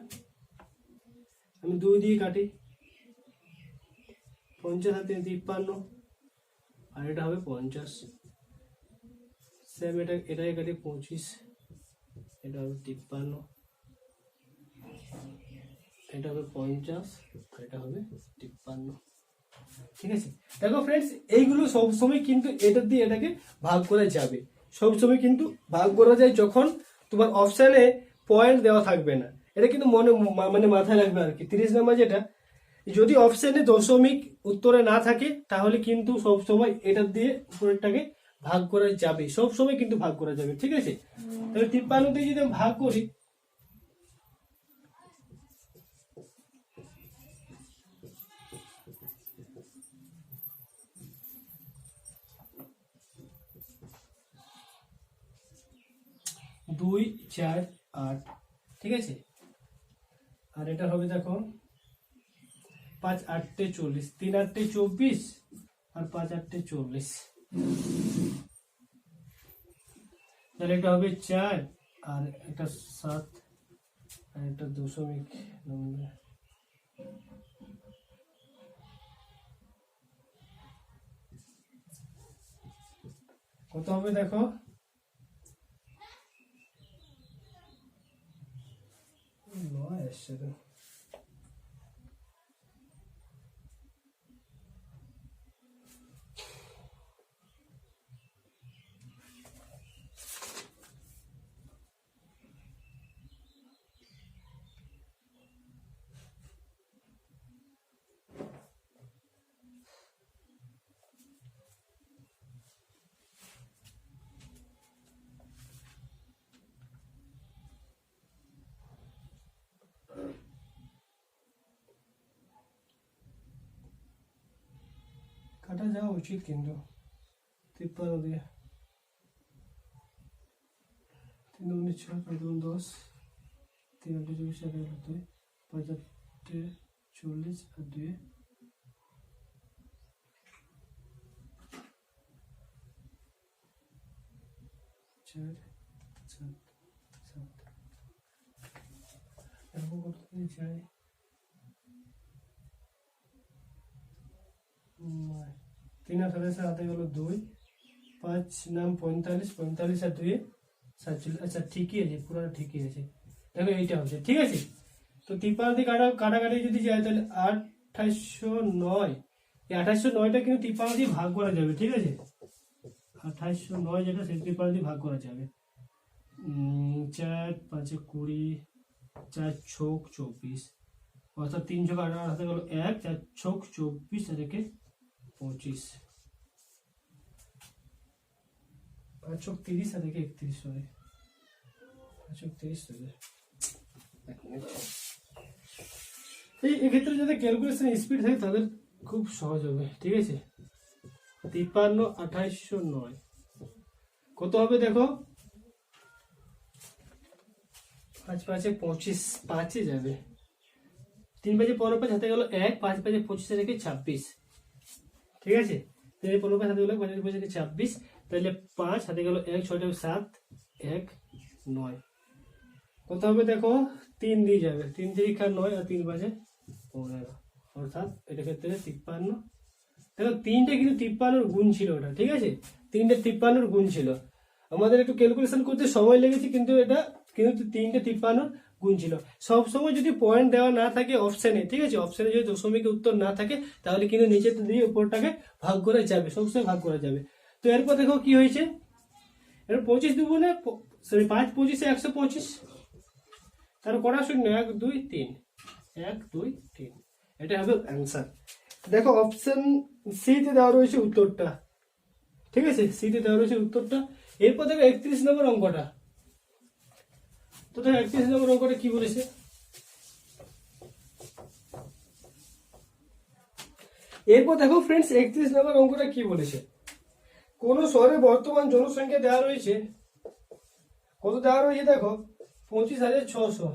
[SPEAKER 1] আমি 2 দিয়ে কাটি, 50 হাতে 53, আর এটা হবে 50, সেম এটাই কাটি 25, এটা হবে 53, এটা হবে 50, আর এটা হবে 53, ঠিক আছে। দেখো ফ্রেন্ডস এইগুলো সবসময় কিন্তু এটা দিয়ে এটাকে ভাগ করা যাবে, সবসময় কিন্তু ভাগ করা যায় যখন তোমার অপশানে পয়েন্ট দেওয়া থাকবে না, এটা কিন্তু মানে মাথায় রাখবে আর কি। 30 নাম্বার যেটা, যদি অপশানে দশমিক উত্তরে না থাকে তাহলে কিন্তু সবসময় এটা দিয়ে উপরেরটাকে ভাগ করা যাবে, সবসময় কিন্তু ভাগ করা যাবে, ঠিক আছে। তাহলে 53 দিয়ে যদি আমি ভাগ করি, দুই 4 8, ঠিক আছে। আর এটা হবে দেখো 5 8 40, 3 8 24, আর 5 8 40, তাহলে এটা হবে 4, আর এটা 7, আর এটা দশমিক নম্বর, কত হবে দেখো 9 আসছে। কাটা যাওয়া উচিত, কিন্তু 53 দিয়ে 3 19 6 5 2 10 3 8 24 7 2 5 8 40 আর 2 4 7 7 এরকম করতে চাই। 3 আর 7 হাতে গেল 2, 5 নাম 45, 45 আর 2 47। আচ্ছা ঠিকই আছে, পুরো ঠিকই আছে। দেখো এইটা হচ্ছে ঠিক আছে। তো 53 দিয়ে কাটাকাটি যদি যায় তাহলে 2809, এই 2809টা কিন্তু 53 দিয়ে ভাগ করা যাবে, ঠিক আছে। 2809 যেটা সেই 53 দিয়ে ভাগ করা যাবে। 4 5 20, 4 ছক 24, অর্থাৎ 3 ছক 18 হাতে গেল 1, 4 ছক 24 আর 1 25, 5 ছক 30 আর 1 31, সরি 5 ছক 30 হয়ে যায়। এই এক্ষেত্রে যাদের ক্যালকুলেশন স্পিড থাকে তাদের খুব সহজ হবে, ঠিক আছে। 53 2809 কত হবে দেখো, 5 5 25, 5 যাবে। 3 5 15 5 হাতে গেল 1, 5 5 25 রেখে 26, ঠিক আছে। 3 15 5 হাতে গেল 5 5 রেখে 26, তাহলে 5 হাতে গেল 1 6 7 1 9, কত হবে দেখো 3 দিয়ে যাবে, 3 3 9 আর 3 5 15, অর্থাৎ এটা ক্ষেত্রে 53। দেখো 3টা কিন্তু 53 গুণ ছিল ওটা, ঠিক আছে। 3টা 53 গুণ ছিল, আমাদের একটু ক্যালকুলেশন করতে সময় লেগেছে, কিন্তু এটা কিন্তু 3টা 53 গুণ ছিল। সব সময় যদি পয়েন্ট দেওয়া না থাকে অপশনে, ঠিক আছে, অপশনে যদি দশমিকের উত্তর না থাকে তাহলে কিন্তু নিচে দিয়ে উপরটাকে ভাগ করে যাবে, সবসময় ভাগ করা যাবে। তো এরপর দেখো কি হয়েছে, এর 25 দেবো না, সরি 5 25 125, তার কটা শূন্য 1 2 3, 1 2 3, এটা হবে অ্যান্সার। দেখো অপশন সি তে দেওয়া রয়েছে উত্তরটা, ঠিক আছে, সি তে দেওয়া রয়েছে উত্তরটা। এরপর দেখো 31 নম্বর অঙ্কটা। তো দেখো 31 নম্বর অঙ্কটা কি বলেছে, এরপর দেখো ফ্রেন্ডস 31 নম্বর অঙ্কটা কি বলেছে। কোন শহরে বর্তমান জনসংখ্যা দেওয়া রয়েছে, কত দেওয়া রয়েছে দেখো 25,600,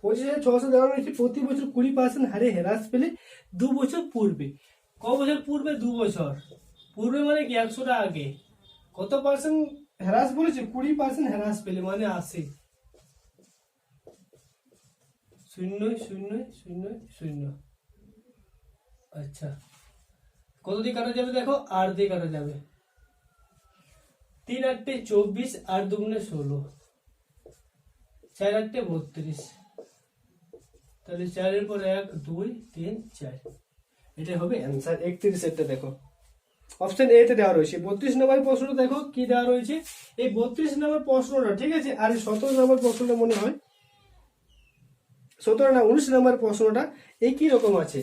[SPEAKER 1] 25,600 দেওয়া রয়েছে। প্রতি বছর 20% হারে হ্রাস পেলে 2 বছর পূর্বে, ক বছর পূর্বে 2 বছর পূর্বে মানে কি 100টা আগে, কত পার্সেন্ট হ্রাস বলেছে, 20% হ্রাস পেলে মানে 80, 0 0 0 0। আচ্ছা কত দিয়ে কাটা যাবে দেখো 8 দিয়ে কাটা যাবে, 3 8 24, 8 2 16, 4 8 32, তাহলে 4 এর পর 1 2 3 4, এটা হবে অ্যান্সার 31 এরটা। দেখো অপশন এ তে দেওয়া রয়েছে। 32 নম্বর প্রশ্নটা দেখো কি দেওয়া রয়েছে, এই 32 নম্বর প্রশ্নটা, ঠিক আছে, আর 17 নম্বর প্রশ্নটা মনে হয় 17 না 19 নম্বর প্রশ্নটা একই রকম আছে।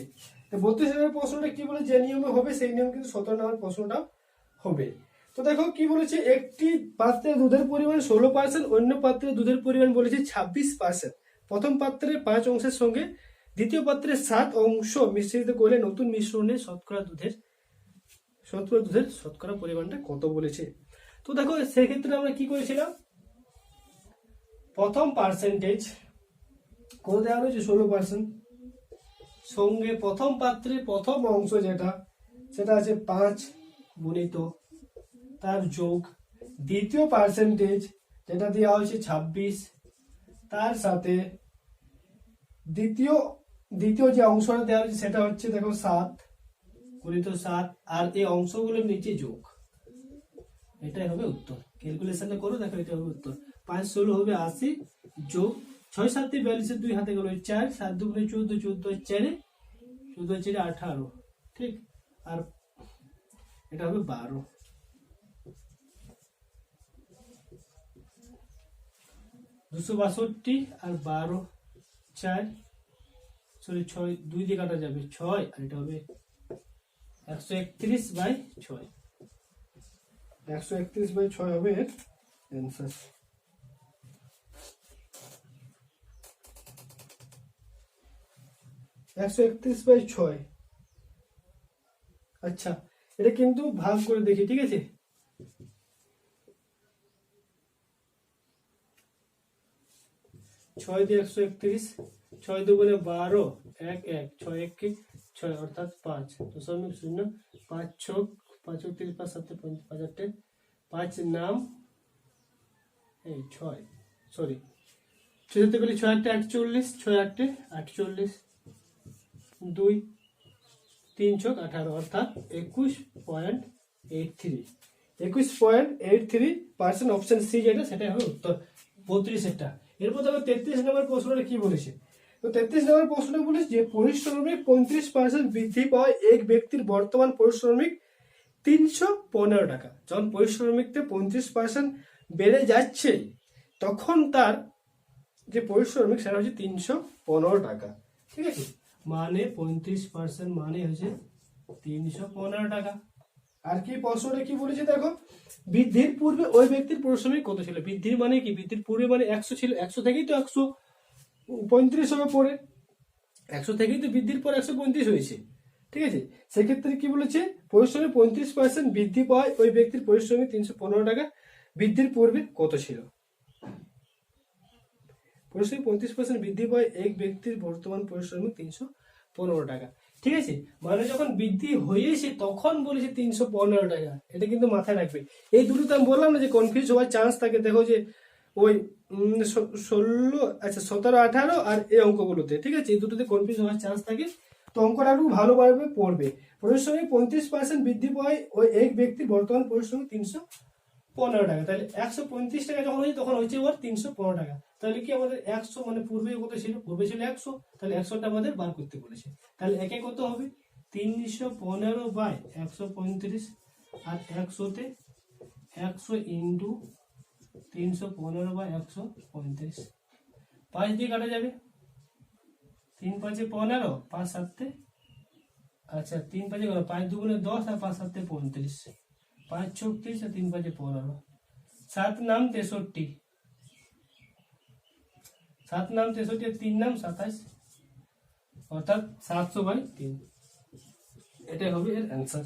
[SPEAKER 1] 32 নম্বর প্রশ্নটা কি বলে, যে নিয়মে হবে সেই নিয়ম কিন্তু 17 নম্বর প্রশ্নটা হবে। তো দেখো কি বলেছে, একটি পাত্রে দুধের পরিমাণ 16%, অন্য পাত্রে দুধের পরিমাণ বলেছে 26%। প্রথম পাত্রের 5 অংশের সঙ্গে দ্বিতীয় পাত্রের 7 অংশ মিশ্রিত করে নতুন মিশ্রণে শতকরা দুধের শতকরা পরিমাণটা কত বলেছে। তো দেখো সেক্ষেত্রে আমরা কি করেছিলাম, প্রথম পার্সেন্টেজ কত দেওয়া রয়েছে 16%, সঙ্গে প্রথম পাত্রের প্রথম অংশ যেটা সেটা আছে 5 গুণিত তার যোগ দ্বিতীয় পার্সেন্টেজ যেটা দেওয়া হয়েছে 26, তার সাথে দ্বিতীয় যে অংশটা দেওয়া হয়েছে সেটা হচ্ছে দেখো 7 গুণিত 7, আর এই অংশগুলোর নিচে যোগ, এটাই হবে উত্তর। ক্যালকুলেশনটা করো, দেখো এটা হবে উত্তর। 5 16 হবে 80, যোগ 6 7 42, 2 হাতে গেল 4, 7 2 14, 14 4 14 4 18, ঠিক, আর এটা হবে 12, 262 আর 12 4, সরি 6 2 দিয়ে কাটা যাবে 6, আর এটা হবে 131/6, 131/6 হবে অ্যান্সার। 131/6 আচ্ছা, এটা কিন্তু ভাগ করে দেখি, ঠিক আছে। 6 দিয়ে 131, 6 দুগুণে 12, 1 1, 6 1 6, অর্থাৎ 5.0, 5 ছক 5 30, 5 7 5 8, 5 নাম এই 6, সরি 6 পেলে 6 8 48, 6 8 48, 2 3 ছক 18, অর্থাৎ 21.83, 21.83% অপশন সি যেটা সেটা হবে উত্তর 32 এটা। এরপর দেখো 33 নম্বর প্রশ্নটা কি বলেছে। তো 33 নম্বর প্রশ্নটা বলেছে যে পরিশ্রমিক 35% বৃদ্ধি পাওয়া এক ব্যক্তির বর্তমান পরিশ্রমিক 315 টাকা। যখন পরিশ্রমিকতে 35% বেড়ে যাচ্ছে তখন তার যে পরিশ্রমিক সেটা হচ্ছে 315 টাকা, ঠিক আছে। মানে 35% মানে হচ্ছে 315 টাকা। আর কি প্রশ্নটা কি বলেছে দেখো, বৃদ্ধির পূর্বে ওই ব্যক্তির পরিশ্রমিক কত ছিল। বৃদ্ধির মানে কি, বৃদ্ধির পূর্বে মানে 100 ছিল, 100 থেকেই তো 135 হবে পরে, 100 থেকেই তো বৃদ্ধির পর 135 হয়েছে, ঠিক আছে। সেক্ষেত্রে কি বলেছে, পরিশ্রমে 35% বৃদ্ধি পাওয়ায় ওই ব্যক্তির পরিশ্রমিক 315 টাকা, বৃদ্ধির পূর্বে কত ছিল। পরিশ্রমে 35% বৃদ্ধি পায় এক ব্যক্তির বর্তমান পরিশ্রমিক 315 টাকা, ঠিক আছে। মানে যখন বৃদ্ধি হয়েছে তখন বলেছে 315 টাকা, এটা কিন্তু মাথায় রাখবে। এই দুটোতে আমি বললাম না যে কনফিউজ হওয়ার চান্স থাকে। দেখো যে ওই 16, আচ্ছা 17 18 আর এই অঙ্কগুলোতে, ঠিক আছে, এই দুটোতে কনফিউজ হওয়ার চান্স থাকে। তো অঙ্কটা একটু ভালোভাবে পড়বে। পরিশ্রমে 35% বৃদ্ধি পায় ওই এক ব্যক্তির বর্তমান পরিশ্রমিক 315 টাকা। তাহলে 135 টাকা যখন হয়েছে তখন হচ্ছে ওর 315 টাকা। তাহলে কি আমাদের 100 মানে পূর্বে কত ছিল, পূর্বে ছিল 100, তাহলে 100টা আমাদের বার করতে বলেছে। তাহলে একে কত হবে, 315/135, আর 100তে 100 ইন্টু 315/135, 5 দিয়ে কাটা যাবে, 3 5 15, 5 7, আচ্ছা 3 5 5 দুগুণে 10 আর 5 7 35, 5 36 আর 3 5 15, 7 নাম 63, 7 নাম 63 আর 3 নাম 27, অর্থাৎ 700/3, এটাই হবে এর অ্যান্সার।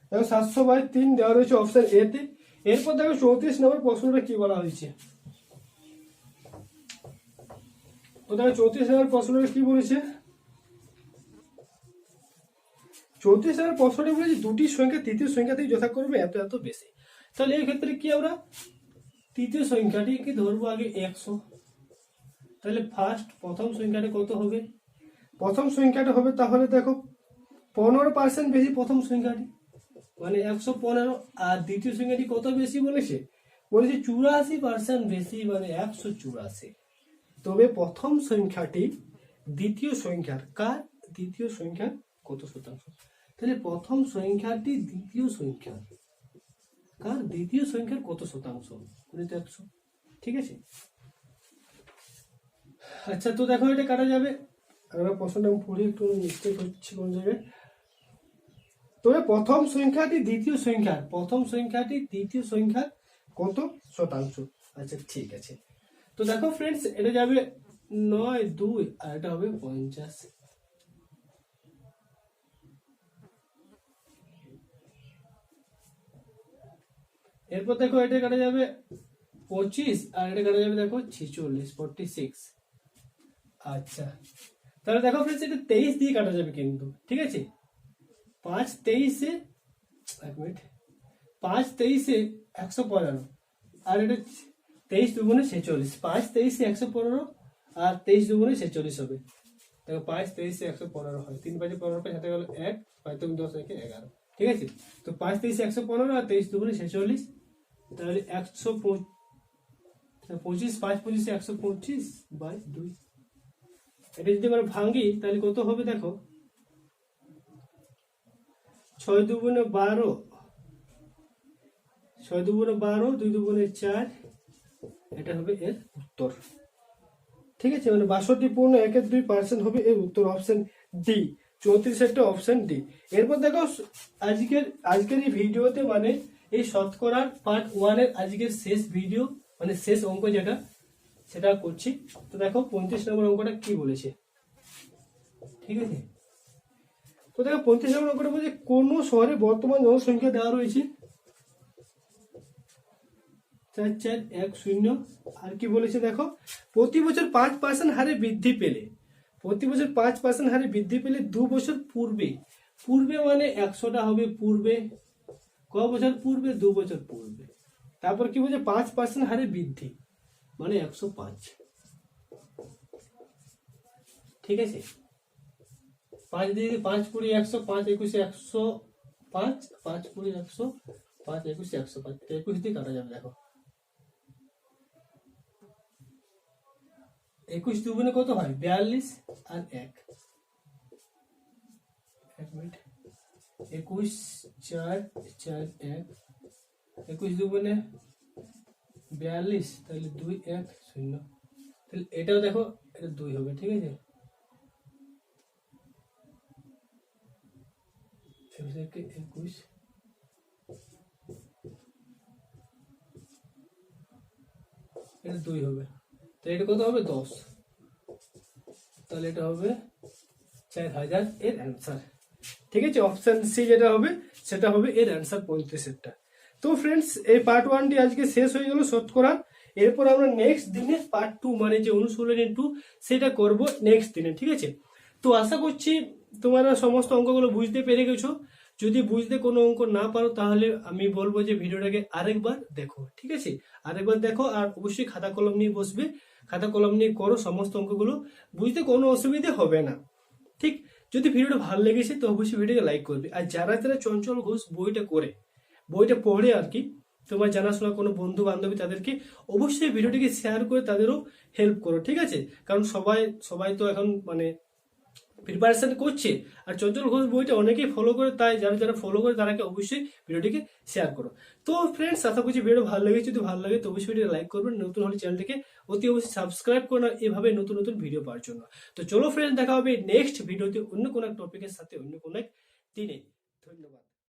[SPEAKER 1] দেখো 700/3 দেওয়া রয়েছে অপশন এ তে। এরপর দেখো 34 নম্বর প্রশ্নটা কি বলা হয়েছে। তো দেখো 34 নম্বর প্রশ্নটা কি বলেছে। 34 নম্বর প্রশ্নটা বলেছে দুটি সংখ্যা তৃতীয় সংখ্যা থেকে যথাক্রমে এত এত বেশি। তাহলে এই ক্ষেত্রে কি আমরা তৃতীয় সংখ্যাটিকে ধরবো আগে 100। তাহলে প্রথম সংখ্যাটা কত হবে, প্রথম সংখ্যাটা হবে তাহলে দেখো 15% বেশি প্রথম সংখ্যাটি, মানে 115। আর দ্বিতীয় সংখ্যাটি কত বেশি বলেছে, বলেছে 84% বেশি, মানে 184। তবে প্রথম সংখ্যাটি দ্বিতীয় সংখ্যার দ্বিতীয় সংখ্যার কত শতাংশ। তাহলে প্রথম সংখ্যাটি দ্বিতীয় সংখ্যার দ্বিতীয় সংখ্যার কত শতাংশ, 100, ঠিক আছে। আচ্ছা, তো দেখো এটা কাটা যাবে। আমরা প্রশ্নটা পড়ি, একটু মিস্টেক হচ্ছে কোন জায়গায়। তবে প্রথম সংখ্যাটি দ্বিতীয় সংখ্যার কত শতাংশ। আচ্ছা ঠিক আছে। তো দেখো ফ্রেন্ডস, এটা যাবে 9 2 আর এটা হবে 50। এরপর দেখো এটা কাটা যাবে 25 আর এটা কাটা যাবে দেখো 46, 46। আচ্ছা, তাহলে দেখো ফ্রেন্ডস এটা 23 দিয়ে কাটা যাবে কিন্তু, ঠিক আছে। 5 23 এক মিনিট, 5 23 115 আর এটা 23 দুগুণে 46, 5 23 115 আর 23 দুগুণে 46 হবে। দেখো 5 23 115 হয়, 3 5 15 হাতে গেল 1, 5 3 10 1 11, ঠিক আছে। তো 5 23 115 আর 23 দুগুণে 46, তাহলে 125, 5 25 125/2। এটা যদি আমরা ভাঙি তাহলে কত হবে দেখো, 6 দুগুণে 12, 6 দুগুণে 12, 2 দুগুণে 4, এটা হবে এর উত্তর, ঠিক আছে। মানে 62.12% হবে এর উত্তর, অপশন ডি। 34 option D. এরপর দেখো আজকের এই ভিডিওতে, মানে এই শতকরার পার্ট 1 এর আজকের শেষ ভিডিও, মানে শেষ অঙ্ক যেটা, সেটা করছি। তো দেখো 35 নম্বর অঙ্কটা কি বলেছে, ঠিক আছে। তো দেখো 35 নম্বর অঙ্কটা বলছে কোন শহরে বর্তমান জনসংখ্যা দেওয়া রয়েছে 4410। আর কি বলেছে দেখো, প্রতি বছর 5% হারে বৃদ্ধি পেলে, প্রতি বছর 5% হারে বৃদ্ধি পেলে 2 বছর পূর্বে, পূর্বে মানে 100টা হবে পূর্বে, ক বছর পূর্বে, 2 বছর পূর্বে। তারপর কি বলছে 5% হারে বৃদ্ধি মানে 105। ঠিক আছে, 5 দিয়ে 5 কুড়ি 100, 5 21 105, 5 কুড়ি 100, 5 21 105, 21 দিয়ে কাটা যাবে। দেখো 21 দুগুণে কত হয় 42 আর 1 মিনিট, 21 4 4 1, 21 দুগুণে 42, তাহলে 2 1 0, তাহলে এটাও দেখো এটা 2 হবে। ঠিক আছে, 21 এটা 2 হবে, তো এটা কত হবে 10, তাহলে এটা হবে 4000 এর অ্যান্সার। ঠিক আছে, অপশন সি যেটা হবে সেটা হবে এর অ্যান্সার 35টা। তো ফ্রেন্ডস এই পার্ট 1টি আজকে শেষ হয়ে গেল শতকরা। এরপর আমরা নেক্সট দিনে পার্ট 2 মানে যে অনুশীলনী 2 সেটা করব নেক্সট দিনে। ঠিক আছে, তো আশা করছি তোমরা সমস্ত অঙ্কগুলো বুঝতে পেরে গেছো। যদি বুঝতে কোনো অঙ্ক না পারো তাহলে আমি বলবো যে ভিডিওটাকে আরেকবার দেখো। ঠিক আছে, আরেকবার দেখো, আর অবশ্যই খাতা কলম নিয়ে বসবে, খাতা কলম নিয়ে করো, সমস্ত অঙ্কগুলো বুঝতে কোনো অসুবিধে হবে না। ঠিক, যদি ভিডিওটা ভালো লেগেছে তো অবশ্যই ভিডিওকে লাইক করবে। আর যারা যারা চঞ্চল ঘোষ বইটা পড়ে আর কি, তোমার জানাশোনা কোনো বন্ধু বান্ধবী তাদেরকে অবশ্যই ভিডিওটিকে শেয়ার করে তাদেরও হেল্প করো। ঠিক আছে, কারণ সবাই তো এখন মানে প্রিপারেশন করছে, আর চঞ্চল ঘোষ বইটা অনেকেই ফলো করে, তাই যারা যারা ফলো করে তারাকে অবশ্যই ভিডিওটিকে শেয়ার করো। তো ফ্রেন্ডস আশা করছি ভিডিও ভালো লাগে, যদি ভালো লাগে তো অবশ্যই ভিডিও লাইক করবেন, নতুন হলে চ্যানেলটিকে অতি অবশ্যই সাবস্ক্রাইব করুন এভাবে নতুন নতুন ভিডিও পাওয়ার জন্য। তো চলো ফ্রেন্ডস, দেখা হবে নেক্সট ভিডিওতে অন্য কোনো এক টপিকের সাথে অন্য কোনো এক দিনে। ধন্যবাদ।